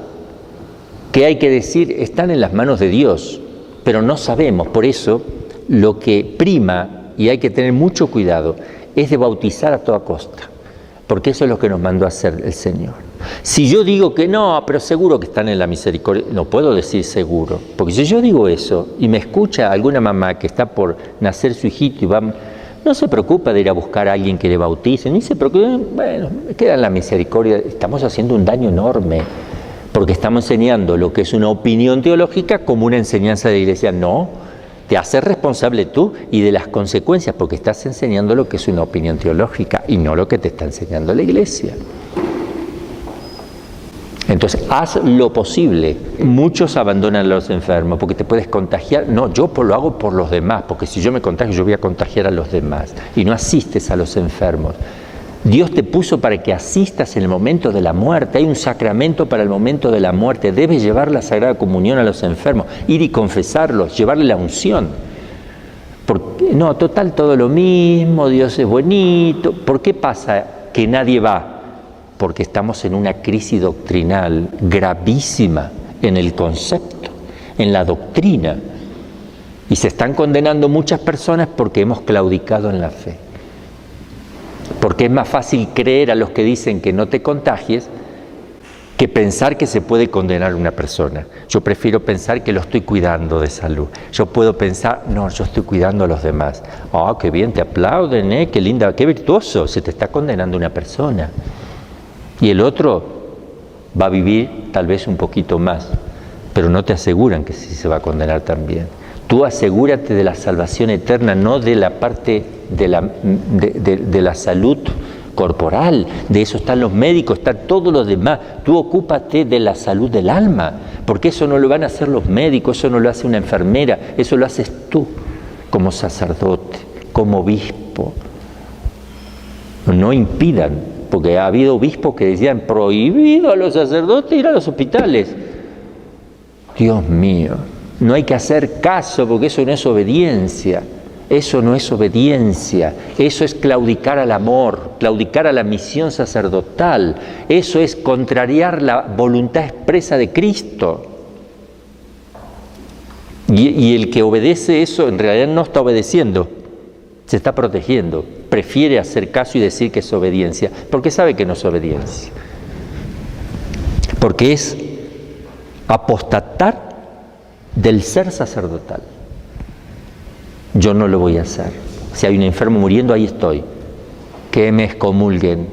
qué hay que decir, están en las manos de Dios, pero no sabemos, por eso lo que prima, y hay que tener mucho cuidado, es de bautizar a toda costa, porque eso es lo que nos mandó a hacer el Señor. Si yo digo que no, pero seguro que están en la misericordia, no puedo decir seguro, porque si yo digo eso y me escucha alguna mamá que está por nacer su hijito y no se preocupa de ir a buscar a alguien que le bautice, ni se preocupa, bueno, queda en la misericordia, estamos haciendo un daño enorme, porque estamos enseñando lo que es una opinión teológica como una enseñanza de la Iglesia. No, te haces responsable tú y de las consecuencias, porque estás enseñando lo que es una opinión teológica y no lo que te está enseñando la Iglesia. Entonces, haz lo posible. Muchos abandonan a los enfermos porque te puedes contagiar. No, yo lo hago por los demás, porque si yo me contagio, yo voy a contagiar a los demás. Y no asistes a los enfermos. Dios te puso para que asistas en el momento de la muerte. Hay un sacramento para el momento de la muerte. Debes llevar la Sagrada Comunión a los enfermos, ir y confesarlos, llevarle la unción. Porque, no, total, todo lo mismo, Dios es bonito. ¿Por qué pasa que nadie va? Porque estamos en una crisis doctrinal gravísima en el concepto, en la doctrina. Y se están condenando muchas personas porque hemos claudicado en la fe. Porque es más fácil creer a los que dicen que no te contagies que pensar que se puede condenar a una persona. Yo prefiero pensar que lo estoy cuidando de salud. Yo puedo pensar, no, yo estoy cuidando a los demás. Ah, qué bien, te aplauden, qué linda, qué virtuoso. Se te está condenando una persona. Y el otro va a vivir tal vez un poquito más, pero no te aseguran que sí se va a condenar también. Tú asegúrate de la salvación eterna, no de la parte de la salud corporal. De eso están los médicos, están todos los demás. Tú ocúpate de la salud del alma, porque eso no lo van a hacer los médicos, eso no lo hace una enfermera, eso lo haces tú como sacerdote, como obispo, No impidan, porque ha habido obispos que decían prohibido a los sacerdotes ir a los hospitales. Dios mío, no hay que hacer caso porque eso no es obediencia. Eso no es obediencia, eso es claudicar al amor, claudicar a la misión sacerdotal, eso es contrariar la voluntad expresa de Cristo. Y el que obedece eso en realidad no está obedeciendo, se está protegiendo, prefiere hacer caso y decir que es obediencia, porque sabe que no es obediencia. Porque es apostatar del ser sacerdotal. Yo no lo voy a hacer. Si hay un enfermo muriendo, ahí estoy. Que me excomulguen,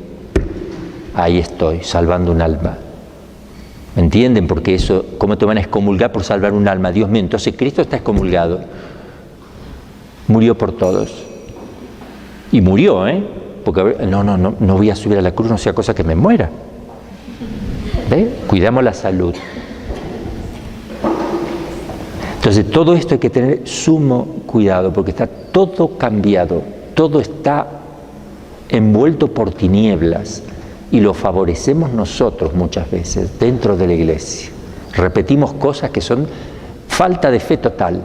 ahí estoy, salvando un alma. ¿Me entienden? Porque eso, ¿cómo te van a excomulgar por salvar un alma? Dios mío, entonces Cristo está excomulgado. Murió por todos. Y murió, Porque no voy a subir a la cruz, no sea cosa que me muera. ¿Ve? Cuidamos la salud. Entonces todo esto hay que tener sumo cuidado porque está todo cambiado, todo está envuelto por tinieblas y lo favorecemos nosotros muchas veces dentro de la iglesia. Repetimos cosas que son falta de fe total,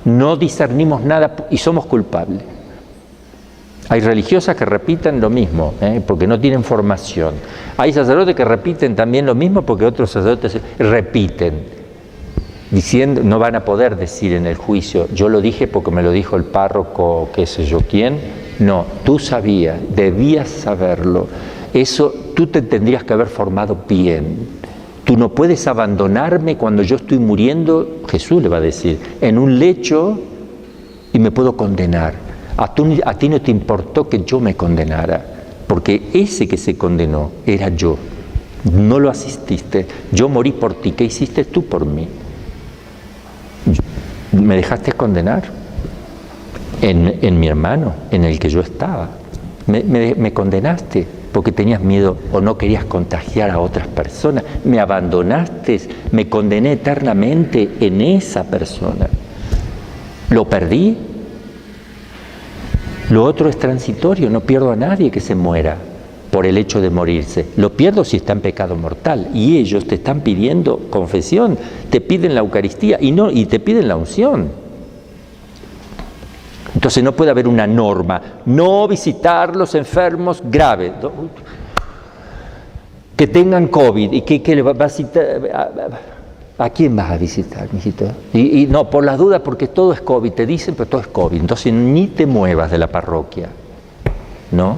no discernimos nada y somos culpables. Hay religiosas que repiten lo mismo, porque no tienen formación. Hay sacerdotes que repiten también lo mismo porque otros sacerdotes repiten. Diciendo, no van a poder decir en el juicio, yo lo dije porque me lo dijo el párroco, qué sé yo quién. No, tú sabías, debías saberlo. Eso tú te tendrías que haber formado bien. Tú no puedes abandonarme cuando yo estoy muriendo, Jesús le va a decir, en un lecho y me puedo condenar. A ti no te importó que yo me condenara, porque ese que se condenó era yo. No lo asististe, yo morí por ti, ¿qué hiciste tú por mí? Me dejaste condenar en mi hermano, en el que yo estaba. Me condenaste porque tenías miedo o no querías contagiar a otras personas. Me abandonaste, me condené eternamente en esa persona. Lo perdí. Lo otro es transitorio, no pierdo a nadie que se muera por el hecho de morirse. Lo pierdo si está en pecado mortal. Y ellos te están pidiendo confesión, te piden la Eucaristía y te piden la unción. Entonces no puede haber una norma, no visitar los enfermos graves, que tengan COVID y que le va a visitar. ¿A quién vas a visitar, mijito? Y no, por las dudas, porque todo es COVID, te dicen, pero todo es COVID. Entonces ni te muevas de la parroquia, ¿no?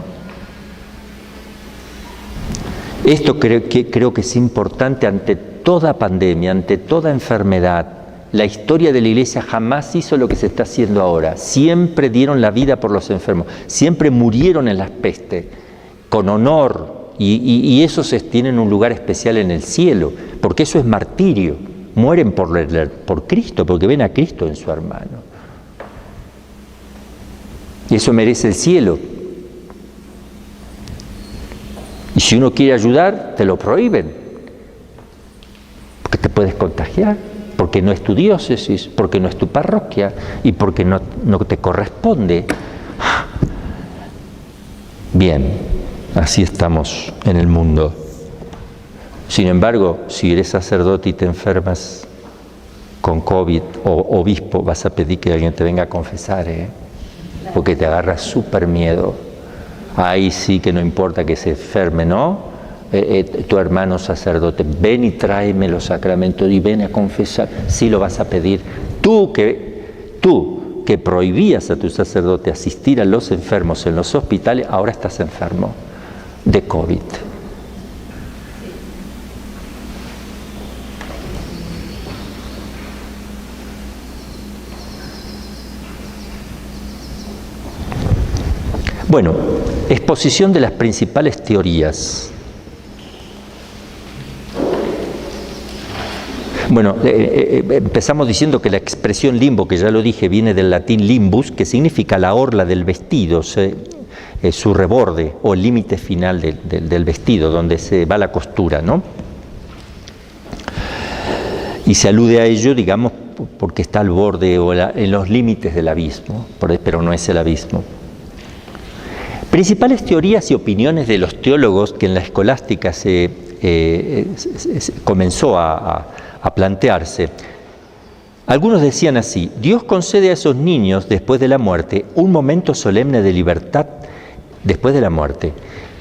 Esto creo que es importante ante toda pandemia, ante toda enfermedad. La historia de la Iglesia jamás hizo lo que se está haciendo ahora. Siempre dieron la vida por los enfermos, siempre murieron en las pestes, con honor, y esos tienen un lugar especial en el cielo, porque eso es martirio. Mueren por Cristo, porque ven a Cristo en su hermano. Y eso merece el cielo. Y si uno quiere ayudar, te lo prohíben, porque te puedes contagiar, porque no es tu diócesis, porque no es tu parroquia y porque no te corresponde. Bien, así estamos en el mundo. Sin embargo, si eres sacerdote y te enfermas con COVID o obispo, vas a pedir que alguien te venga a confesar, porque te agarra súper miedo. Ahí sí que no importa que se enferme, ¿no? Tu hermano sacerdote, ven y tráeme los sacramentos y ven a confesar. Sí lo vas a pedir. Tú que prohibías a tu sacerdote asistir a los enfermos en los hospitales, ahora estás enfermo de COVID. Bueno, exposición de las principales teorías. Bueno, empezamos diciendo que la expresión limbo, que ya lo dije, viene del latín limbus, que significa la orla del vestido, su reborde o el límite final del vestido, donde se va la costura, ¿no? Y se alude a ello, digamos, porque está al borde o en los límites del abismo, pero no es el abismo. Principales teorías y opiniones de los teólogos que en la escolástica comenzó a plantearse. Algunos decían así: Dios concede a esos niños después de la muerte un momento solemne de libertad después de la muerte,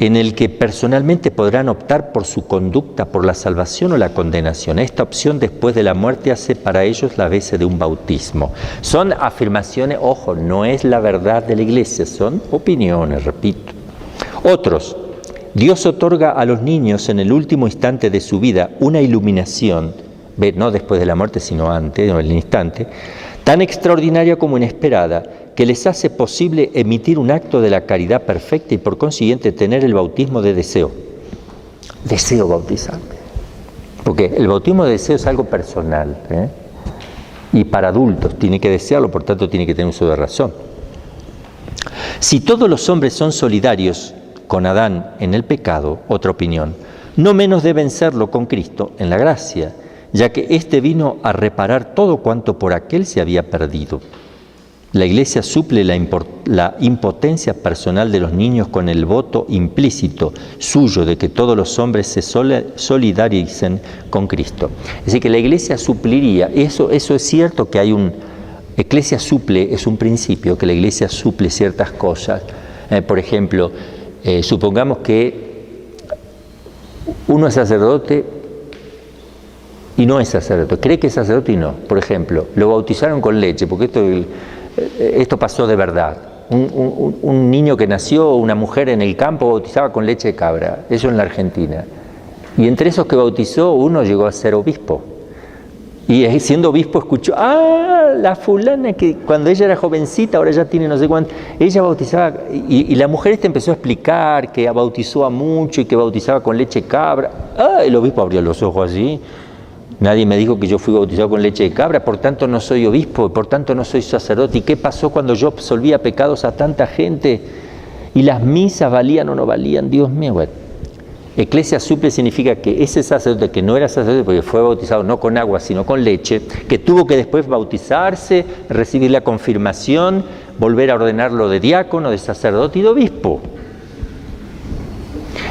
en el que personalmente podrán optar por su conducta, por la salvación o la condenación. Esta opción después de la muerte hace para ellos la base de un bautismo. Son afirmaciones, ojo, no es la verdad de la Iglesia, son opiniones, repito. Otros: Dios otorga a los niños en el último instante de su vida una iluminación, no después de la muerte, sino antes, en el instante, tan extraordinaria como inesperada, que les hace posible emitir un acto de la caridad perfecta y por consiguiente tener el bautismo de deseo. Deseo bautizarme. Porque el bautismo de deseo es algo personal, y para adultos tiene que desearlo, por tanto tiene que tener uso de razón. Si todos los hombres son solidarios con Adán en el pecado, otra opinión, no menos deben serlo con Cristo en la gracia, ya que éste vino a reparar todo cuanto por aquel se había perdido. La Iglesia suple la impotencia personal de los niños con el voto implícito suyo de que todos los hombres se solidaricen con Cristo. Es decir, que la Iglesia supliría, eso es cierto, que hay Iglesia suple, es un principio, que la Iglesia suple ciertas cosas. Por ejemplo, supongamos que uno es sacerdote y no es sacerdote, cree que es sacerdote y no. Por ejemplo, lo bautizaron con leche, porque esto pasó de verdad. Un niño que nació, una mujer en el campo, bautizaba con leche de cabra, eso en la Argentina. Y entre esos que bautizó, uno llegó a ser obispo. Y siendo obispo escuchó, la fulana que cuando ella era jovencita, ahora ya tiene no sé cuánto, ella bautizaba, y la mujer empezó a explicar que bautizó a mucho y que bautizaba con leche de cabra. El obispo abrió los ojos así. Nadie me dijo que yo fui bautizado con leche de cabra, por tanto no soy obispo, por tanto no soy sacerdote. ¿Y qué pasó cuando yo absolvía pecados a tanta gente? ¿Y las misas valían o no valían? Dios mío, bueno. Eclesia suple significa que ese sacerdote que no era sacerdote porque fue bautizado no con agua sino con leche, que tuvo que después bautizarse, recibir la confirmación, volver a ordenarlo de diácono, de sacerdote y de obispo.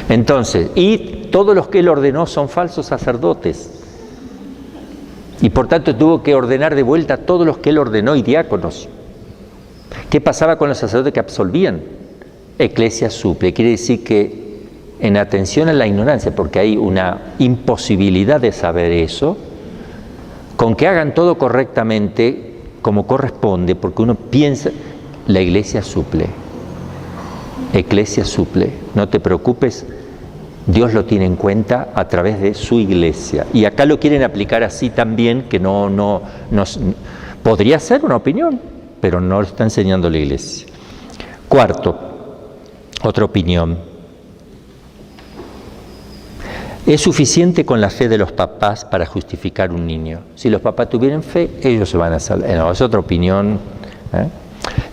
Entonces, y todos los que él ordenó son falsos sacerdotes. Y por tanto tuvo que ordenar de vuelta a todos los que él ordenó y diáconos. ¿Qué pasaba con los sacerdotes que absolvían? Eclesia suple, quiere decir que en atención a la ignorancia, porque hay una imposibilidad de saber eso, con que hagan todo correctamente, como corresponde, porque uno piensa, la Iglesia suple. Eclesia suple, no te preocupes, Dios lo tiene en cuenta a través de su Iglesia. Y acá lo quieren aplicar así también, que no podría ser una opinión, pero no lo está enseñando la Iglesia. Cuarto, otra opinión. Es suficiente con la fe de los papás para justificar un niño. Si los papás tuvieran fe, ellos se van a salvar. No, es otra opinión.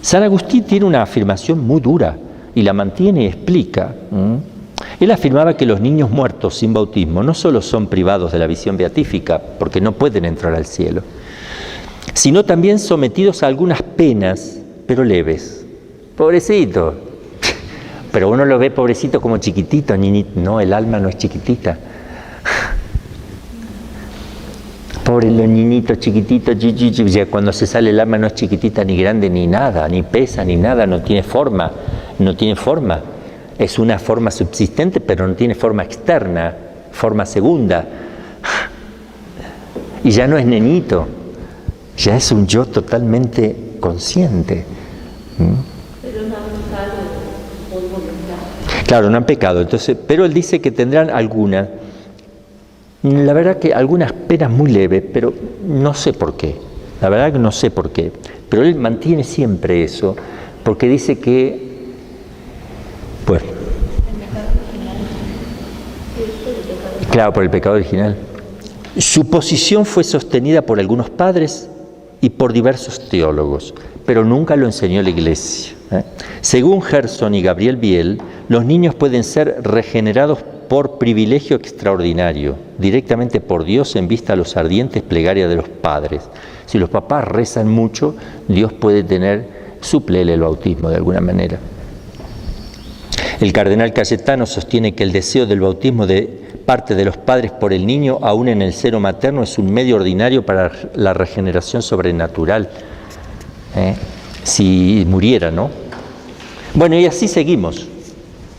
San Agustín tiene una afirmación muy dura y la mantiene y explica. Él afirmaba que los niños muertos sin bautismo no solo son privados de la visión beatífica, porque no pueden entrar al cielo, sino también sometidos a algunas penas, pero leves. Pobrecito. Pero uno lo ve pobrecito como chiquitito, no, el alma no es chiquitita. Pobre los niñitos chiquititos, cuando se sale el alma no es chiquitita ni grande ni nada, ni pesa ni nada, no tiene forma. Es una forma subsistente, pero no tiene forma externa, forma segunda. Y ya no es nenito, ya es un yo totalmente consciente. Claro, no han pecado, entonces, pero él dice que tendrán algunas, la verdad que algunas penas muy leves, pero no sé por qué, la verdad que no sé por qué, pero él mantiene siempre eso, porque dice que, pues, claro, por el pecado original. Su posición fue sostenida por algunos padres y por diversos teólogos, pero nunca lo enseñó la Iglesia. Según Gerson y Gabriel Biel, los niños pueden ser regenerados por privilegio extraordinario, directamente por Dios en vista a los ardientes plegarias de los padres. Si los papás rezan mucho, Dios puede suplele el bautismo de alguna manera. El cardenal Cayetano sostiene que el deseo del bautismo de parte de los padres por el niño, aún en el seno materno, es un medio ordinario para la regeneración sobrenatural. Si muriera, ¿no? Bueno, y así seguimos.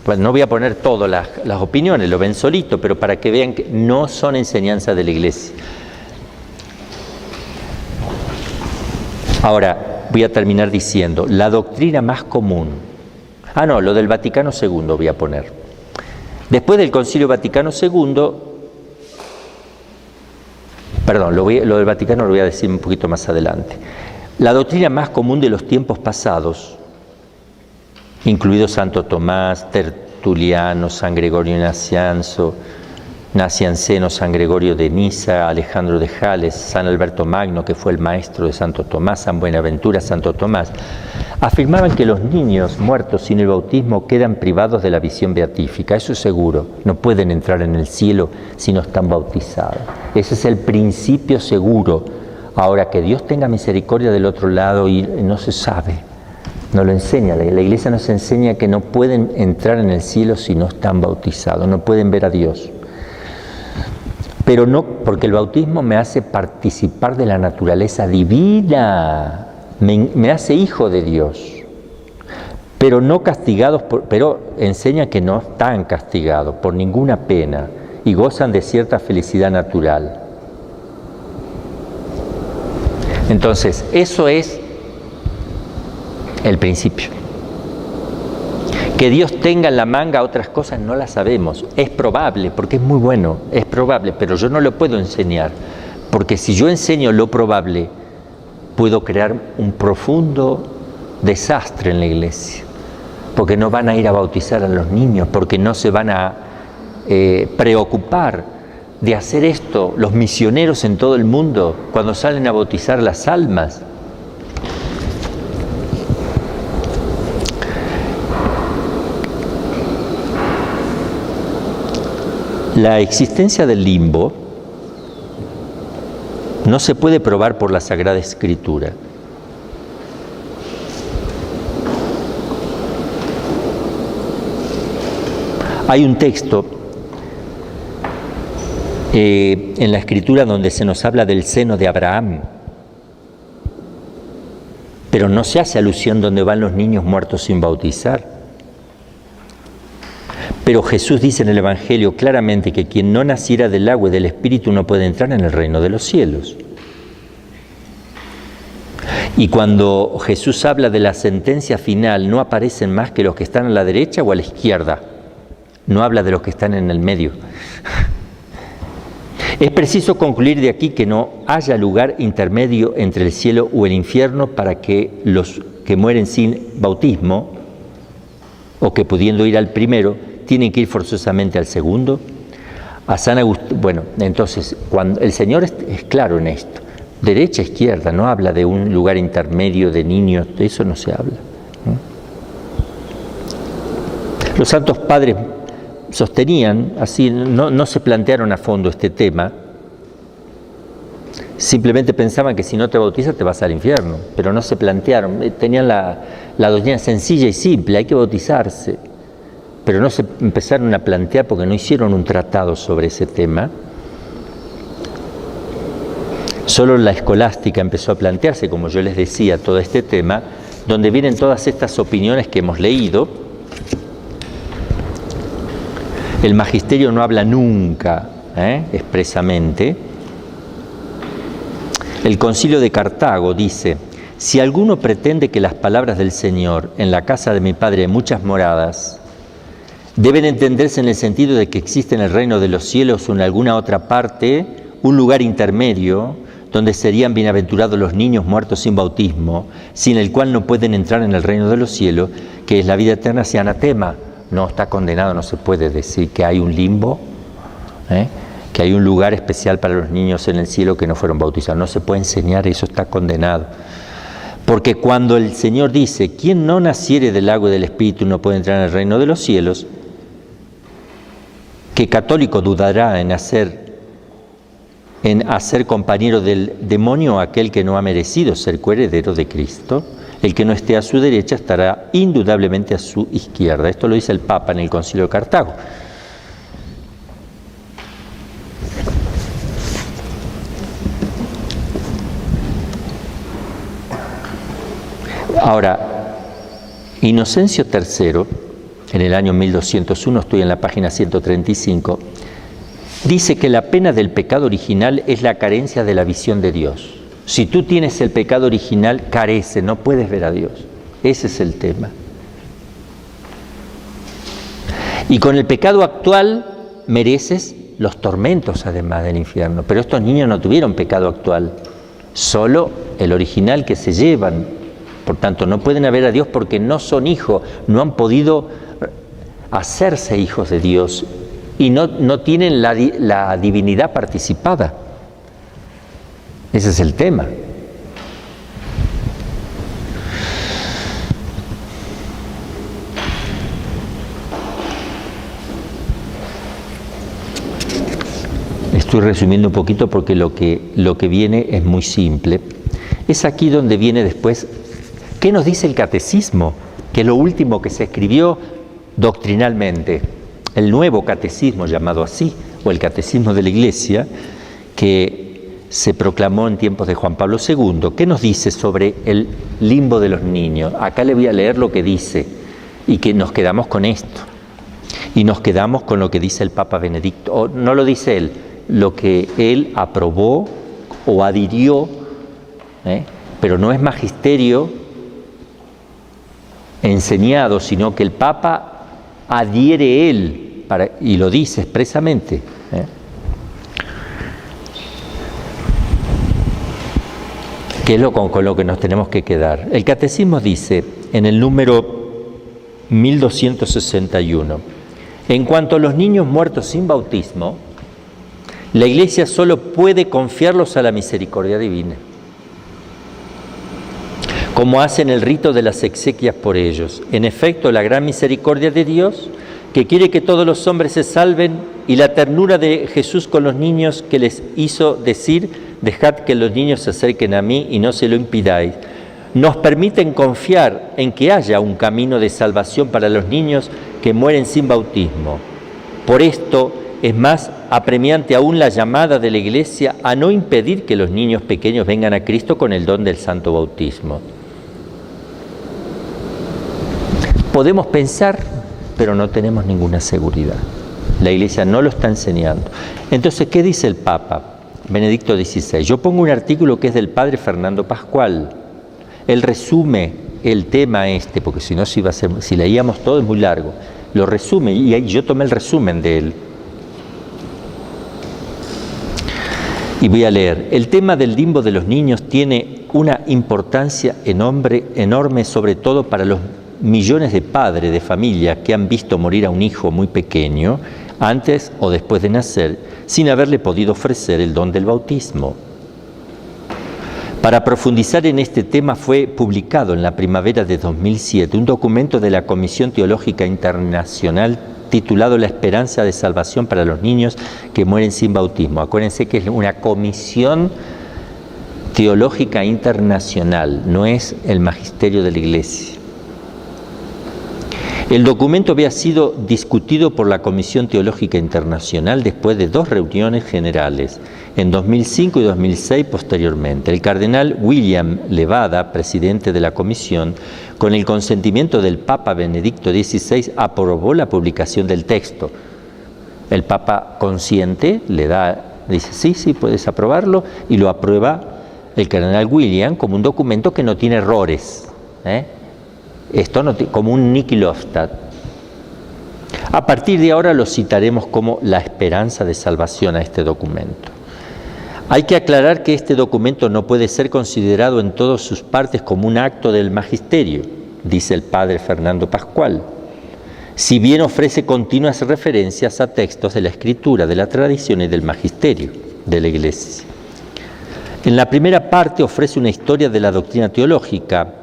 Bueno, no voy a poner todas las opiniones, lo ven solito, pero para que vean que no son enseñanzas de la Iglesia. Ahora, voy a terminar diciendo, la doctrina más común. Lo del Vaticano II voy a poner. Después del Concilio Vaticano II, perdón, lo del Vaticano lo voy a decir un poquito más adelante. La doctrina más común de los tiempos pasados, incluido Santo Tomás, Tertuliano, San Gregorio Nacianceno, San Gregorio de Nisa, Alejandro de Jales, San Alberto Magno, que fue el maestro de Santo Tomás, San Buenaventura, Santo Tomás, afirmaban que los niños muertos sin el bautismo quedan privados de la visión beatífica. Eso es seguro, no pueden entrar en el cielo si no están bautizados. Ese es el principio seguro. Ahora, que Dios tenga misericordia del otro lado y no se sabe, no lo enseña. La Iglesia nos enseña que no pueden entrar en el cielo si no están bautizados, no pueden ver a Dios. Pero no, porque el bautismo me hace participar de la naturaleza divina, me hace hijo de Dios, pero no castigados, pero enseña que no están castigados por ninguna pena y gozan de cierta felicidad natural. Entonces, eso es el principio. Que Dios tenga en la manga otras cosas no las sabemos. Es probable, porque es muy bueno, es probable, pero yo no lo puedo enseñar. Porque si yo enseño lo probable, puedo crear un profundo desastre en la Iglesia. Porque no van a ir a bautizar a los niños, porque no se van a preocupar de hacer esto los misioneros en todo el mundo cuando salen a bautizar las almas. La existencia del limbo no se puede probar por la Sagrada Escritura. Hay un texto en la Escritura donde se nos habla del seno de Abraham, pero no se hace alusión donde van los niños muertos sin bautizar. Pero Jesús dice en el Evangelio claramente que quien no naciera del agua y del Espíritu no puede entrar en el reino de los cielos. Y cuando Jesús habla de la sentencia final, no aparecen más que los que están a la derecha o a la izquierda. No habla de los que están en el medio. Es preciso concluir de aquí que no haya lugar intermedio entre el cielo o el infierno para que los que mueren sin bautismo, o que pudiendo ir al primero, tienen que ir forzosamente al segundo. A San Agustín, bueno, entonces, cuando el Señor es claro en esto, derecha, izquierda, no habla de un lugar intermedio de niños, de eso no se habla. Los santos padres sostenían, así, no se plantearon a fondo este tema, simplemente pensaban que si no te bautizas te vas al infierno, pero no se plantearon, tenían la doctrina sencilla y simple, hay que bautizarse, pero no se empezaron a plantear porque no hicieron un tratado sobre ese tema. Solo la escolástica empezó a plantearse, como yo les decía, todo este tema, donde vienen todas estas opiniones que hemos leído. El magisterio no habla nunca expresamente. El Concilio de Cartago dice: si alguno pretende que las palabras del Señor, en la casa de mi Padre hay muchas moradas, deben entenderse en el sentido de que existe en el reino de los cielos o en alguna otra parte un lugar intermedio donde serían bienaventurados los niños muertos sin bautismo, sin el cual no pueden entrar en el reino de los cielos, que es la vida eterna, sea anatema. No está condenado, no se puede decir que hay un limbo, que hay un lugar especial para los niños en el cielo que no fueron bautizados. No se puede enseñar, eso está condenado. Porque cuando el Señor dice, quien no naciere del agua y del Espíritu no puede entrar en el reino de los cielos, ¿qué católico dudará en hacer compañero del demonio aquel que no ha merecido ser coheredero de Cristo? El que no esté a su derecha estará indudablemente a su izquierda. Esto lo dice el Papa en el Concilio de Cartago. Ahora, Inocencio III, en el año 1201, estoy en la página 135, dice que la pena del pecado original es la carencia de la visión de Dios. Si tú tienes el pecado original, carece, no puedes ver a Dios. Ese es el tema. Y con el pecado actual mereces los tormentos, además del infierno. Pero estos niños no tuvieron pecado actual, solo el original que se llevan. Por tanto, no pueden ver a Dios porque no son hijos, no han podido hacerse hijos de Dios y no tienen la divinidad participada. Ese es el tema. Estoy resumiendo un poquito porque lo que viene es muy simple. Es aquí donde viene después, ¿qué nos dice el catecismo? Que es lo último que se escribió doctrinalmente. El nuevo catecismo, llamado así, o el catecismo de la Iglesia, que se proclamó en tiempos de Juan Pablo II. ¿Qué nos dice sobre el limbo de los niños? Acá le voy a leer lo que dice y que nos quedamos con esto. Y nos quedamos con lo que dice el Papa Benedicto, o no lo dice él, lo que él aprobó o adhirió, pero no es magisterio enseñado, sino que el Papa adhiere él, y lo dice expresamente. Que es con lo que nos tenemos que quedar. El catecismo dice, en el número 1261, en cuanto a los niños muertos sin bautismo, la Iglesia solo puede confiarlos a la misericordia divina, como hacen el rito de las exequias por ellos. En efecto, la gran misericordia de Dios, que quiere que todos los hombres se salven, y la ternura de Jesús con los niños, que les hizo decir: dejad que los niños se acerquen a mí y no se lo impidáis, nos permiten confiar en que haya un camino de salvación para los niños que mueren sin bautismo. Por esto es más apremiante aún la llamada de la Iglesia a no impedir que los niños pequeños vengan a Cristo con el don del santo bautismo. Podemos pensar, pero no tenemos ninguna seguridad. La Iglesia no lo está enseñando. Entonces, ¿qué dice el Papa Benedicto XVI? Yo pongo un artículo que es del padre Fernando Pascual. Él resume el tema porque si no, si leíamos todo es muy largo. Lo resume y yo tomé el resumen de él. Y voy a leer. El tema del limbo de los niños tiene una importancia enorme, sobre todo para los millones de padres de familia que han visto morir a un hijo muy pequeño, antes o después de nacer, sin haberle podido ofrecer el don del bautismo. Para profundizar en este tema fue publicado en la primavera de 2007 un documento de la Comisión Teológica Internacional titulado La esperanza de salvación para los niños que mueren sin bautismo. Acuérdense que es una comisión teológica internacional, no es el magisterio de la Iglesia. El documento había sido discutido por la Comisión Teológica Internacional después de 2 reuniones generales, en 2005 y 2006 posteriormente. El cardenal William Levada, presidente de la comisión, con el consentimiento del Papa Benedicto XVI, aprobó la publicación del texto. El Papa consciente dice, sí, puedes aprobarlo, y lo aprueba el cardenal William como un documento que no tiene errores, Esto como un Niki Lofstad. A partir de ahora lo citaremos como la esperanza de salvación a este documento. Hay que aclarar que este documento no puede ser considerado en todas sus partes como un acto del magisterio, dice el padre Fernando Pascual, si bien ofrece continuas referencias a textos de la Escritura, de la tradición y del magisterio de la Iglesia. En la primera parte ofrece una historia de la doctrina teológica,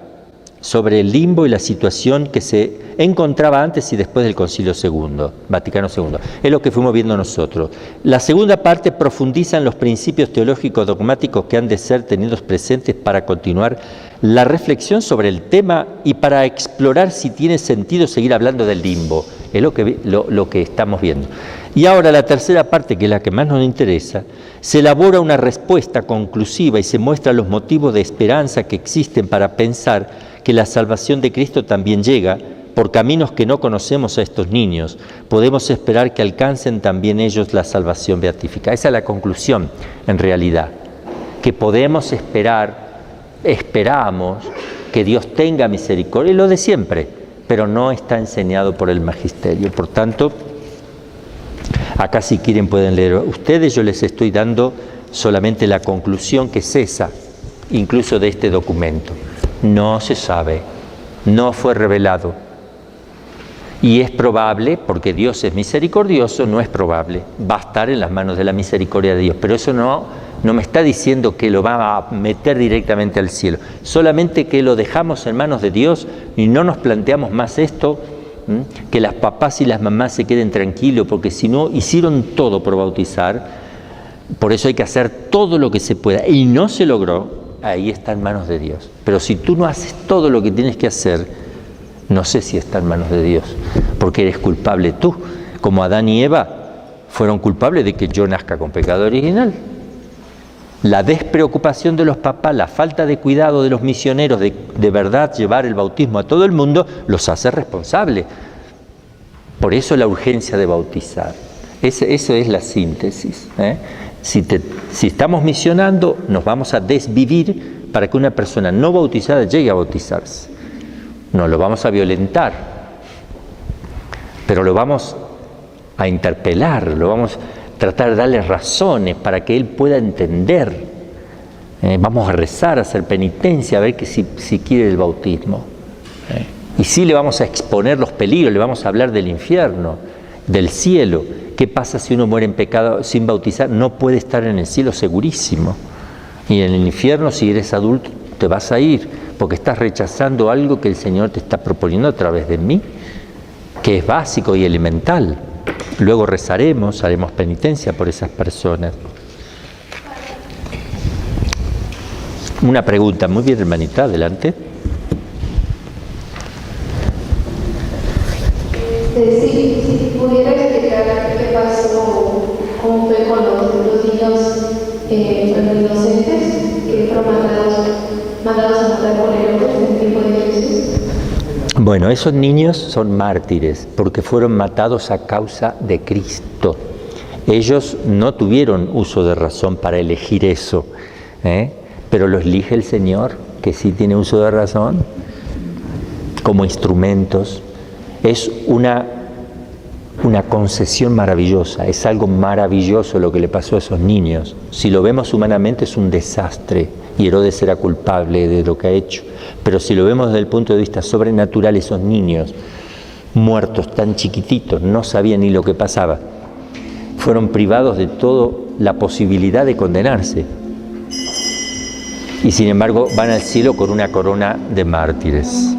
sobre el limbo y la situación que se encontraba antes y después del Concilio II, Vaticano II. Es lo que fuimos viendo nosotros. La segunda parte profundiza en los principios teológicos dogmáticos que han de ser tenidos presentes para continuar la reflexión sobre el tema y para explorar si tiene sentido seguir hablando del limbo. Es lo que estamos viendo. Y ahora la tercera parte, que es la que más nos interesa, se elabora una respuesta conclusiva y se muestran los motivos de esperanza que existen para pensar que la salvación de Cristo también llega por caminos que no conocemos a estos niños. Podemos esperar que alcancen también ellos la salvación beatífica. Esa es la conclusión, en realidad, que podemos esperamos que Dios tenga misericordia, y lo de siempre, pero no está enseñado por el magisterio. Por tanto, acá si quieren pueden leer ustedes, yo les estoy dando solamente la conclusión que es esa, incluso de este documento. No se sabe, no fue revelado. Y es probable, porque Dios es misericordioso, no es probable, va a estar en las manos de la misericordia de Dios, pero eso no me está diciendo que lo va a meter directamente al cielo, solamente que lo dejamos en manos de Dios y no nos planteamos más esto, que las papás y las mamás se queden tranquilos, porque si no hicieron todo por bautizar, por eso hay que hacer todo lo que se pueda, y no se logró, ahí está en manos de Dios. Pero si tú no haces todo lo que tienes que hacer, no sé si está en manos de Dios, porque eres culpable tú, como Adán y Eva fueron culpables de que yo nazca con pecado original. La despreocupación de los papás, la falta de cuidado de los misioneros de verdad llevar el bautismo a todo el mundo, los hace responsables. Por eso la urgencia de bautizar. Eso es la síntesis, ¿eh? Si estamos misionando, nos vamos a desvivir para que una persona no bautizada llegue a bautizarse. No lo vamos a violentar, pero lo vamos a interpelar, lo vamos a tratar de darle razones para que él pueda entender. Vamos a rezar, a hacer penitencia, a ver que si quiere el bautismo. Y sí le vamos a exponer los peligros, le vamos a hablar del infierno, del cielo. ¿Qué pasa si uno muere en pecado sin bautizar? No puede estar en el cielo, segurísimo. Y en el infierno, si eres adulto, te vas a ir, porque estás rechazando algo que el Señor te está proponiendo a través de mí, que es básico y elemental. Luego rezaremos, haremos penitencia por esas personas. Una pregunta, muy bien, hermanita, adelante. Si pudiera explicar qué pasó, cómo fue con los niños inocentes que fueron mandados a matar por el en el tiempo de Jesús. Bueno, esos niños son mártires porque fueron matados a causa de Cristo. Ellos no tuvieron uso de razón para elegir eso, pero lo elige el Señor, que sí tiene uso de razón, como instrumentos. Es una concesión maravillosa, es algo maravilloso lo que le pasó a esos niños. Si lo vemos humanamente es un desastre y Herodes era culpable de lo que ha hecho, pero si lo vemos desde el punto de vista sobrenatural, esos niños muertos tan chiquititos, no sabían ni lo que pasaba, fueron privados de toda la posibilidad de condenarse y sin embargo van al cielo con una corona de mártires.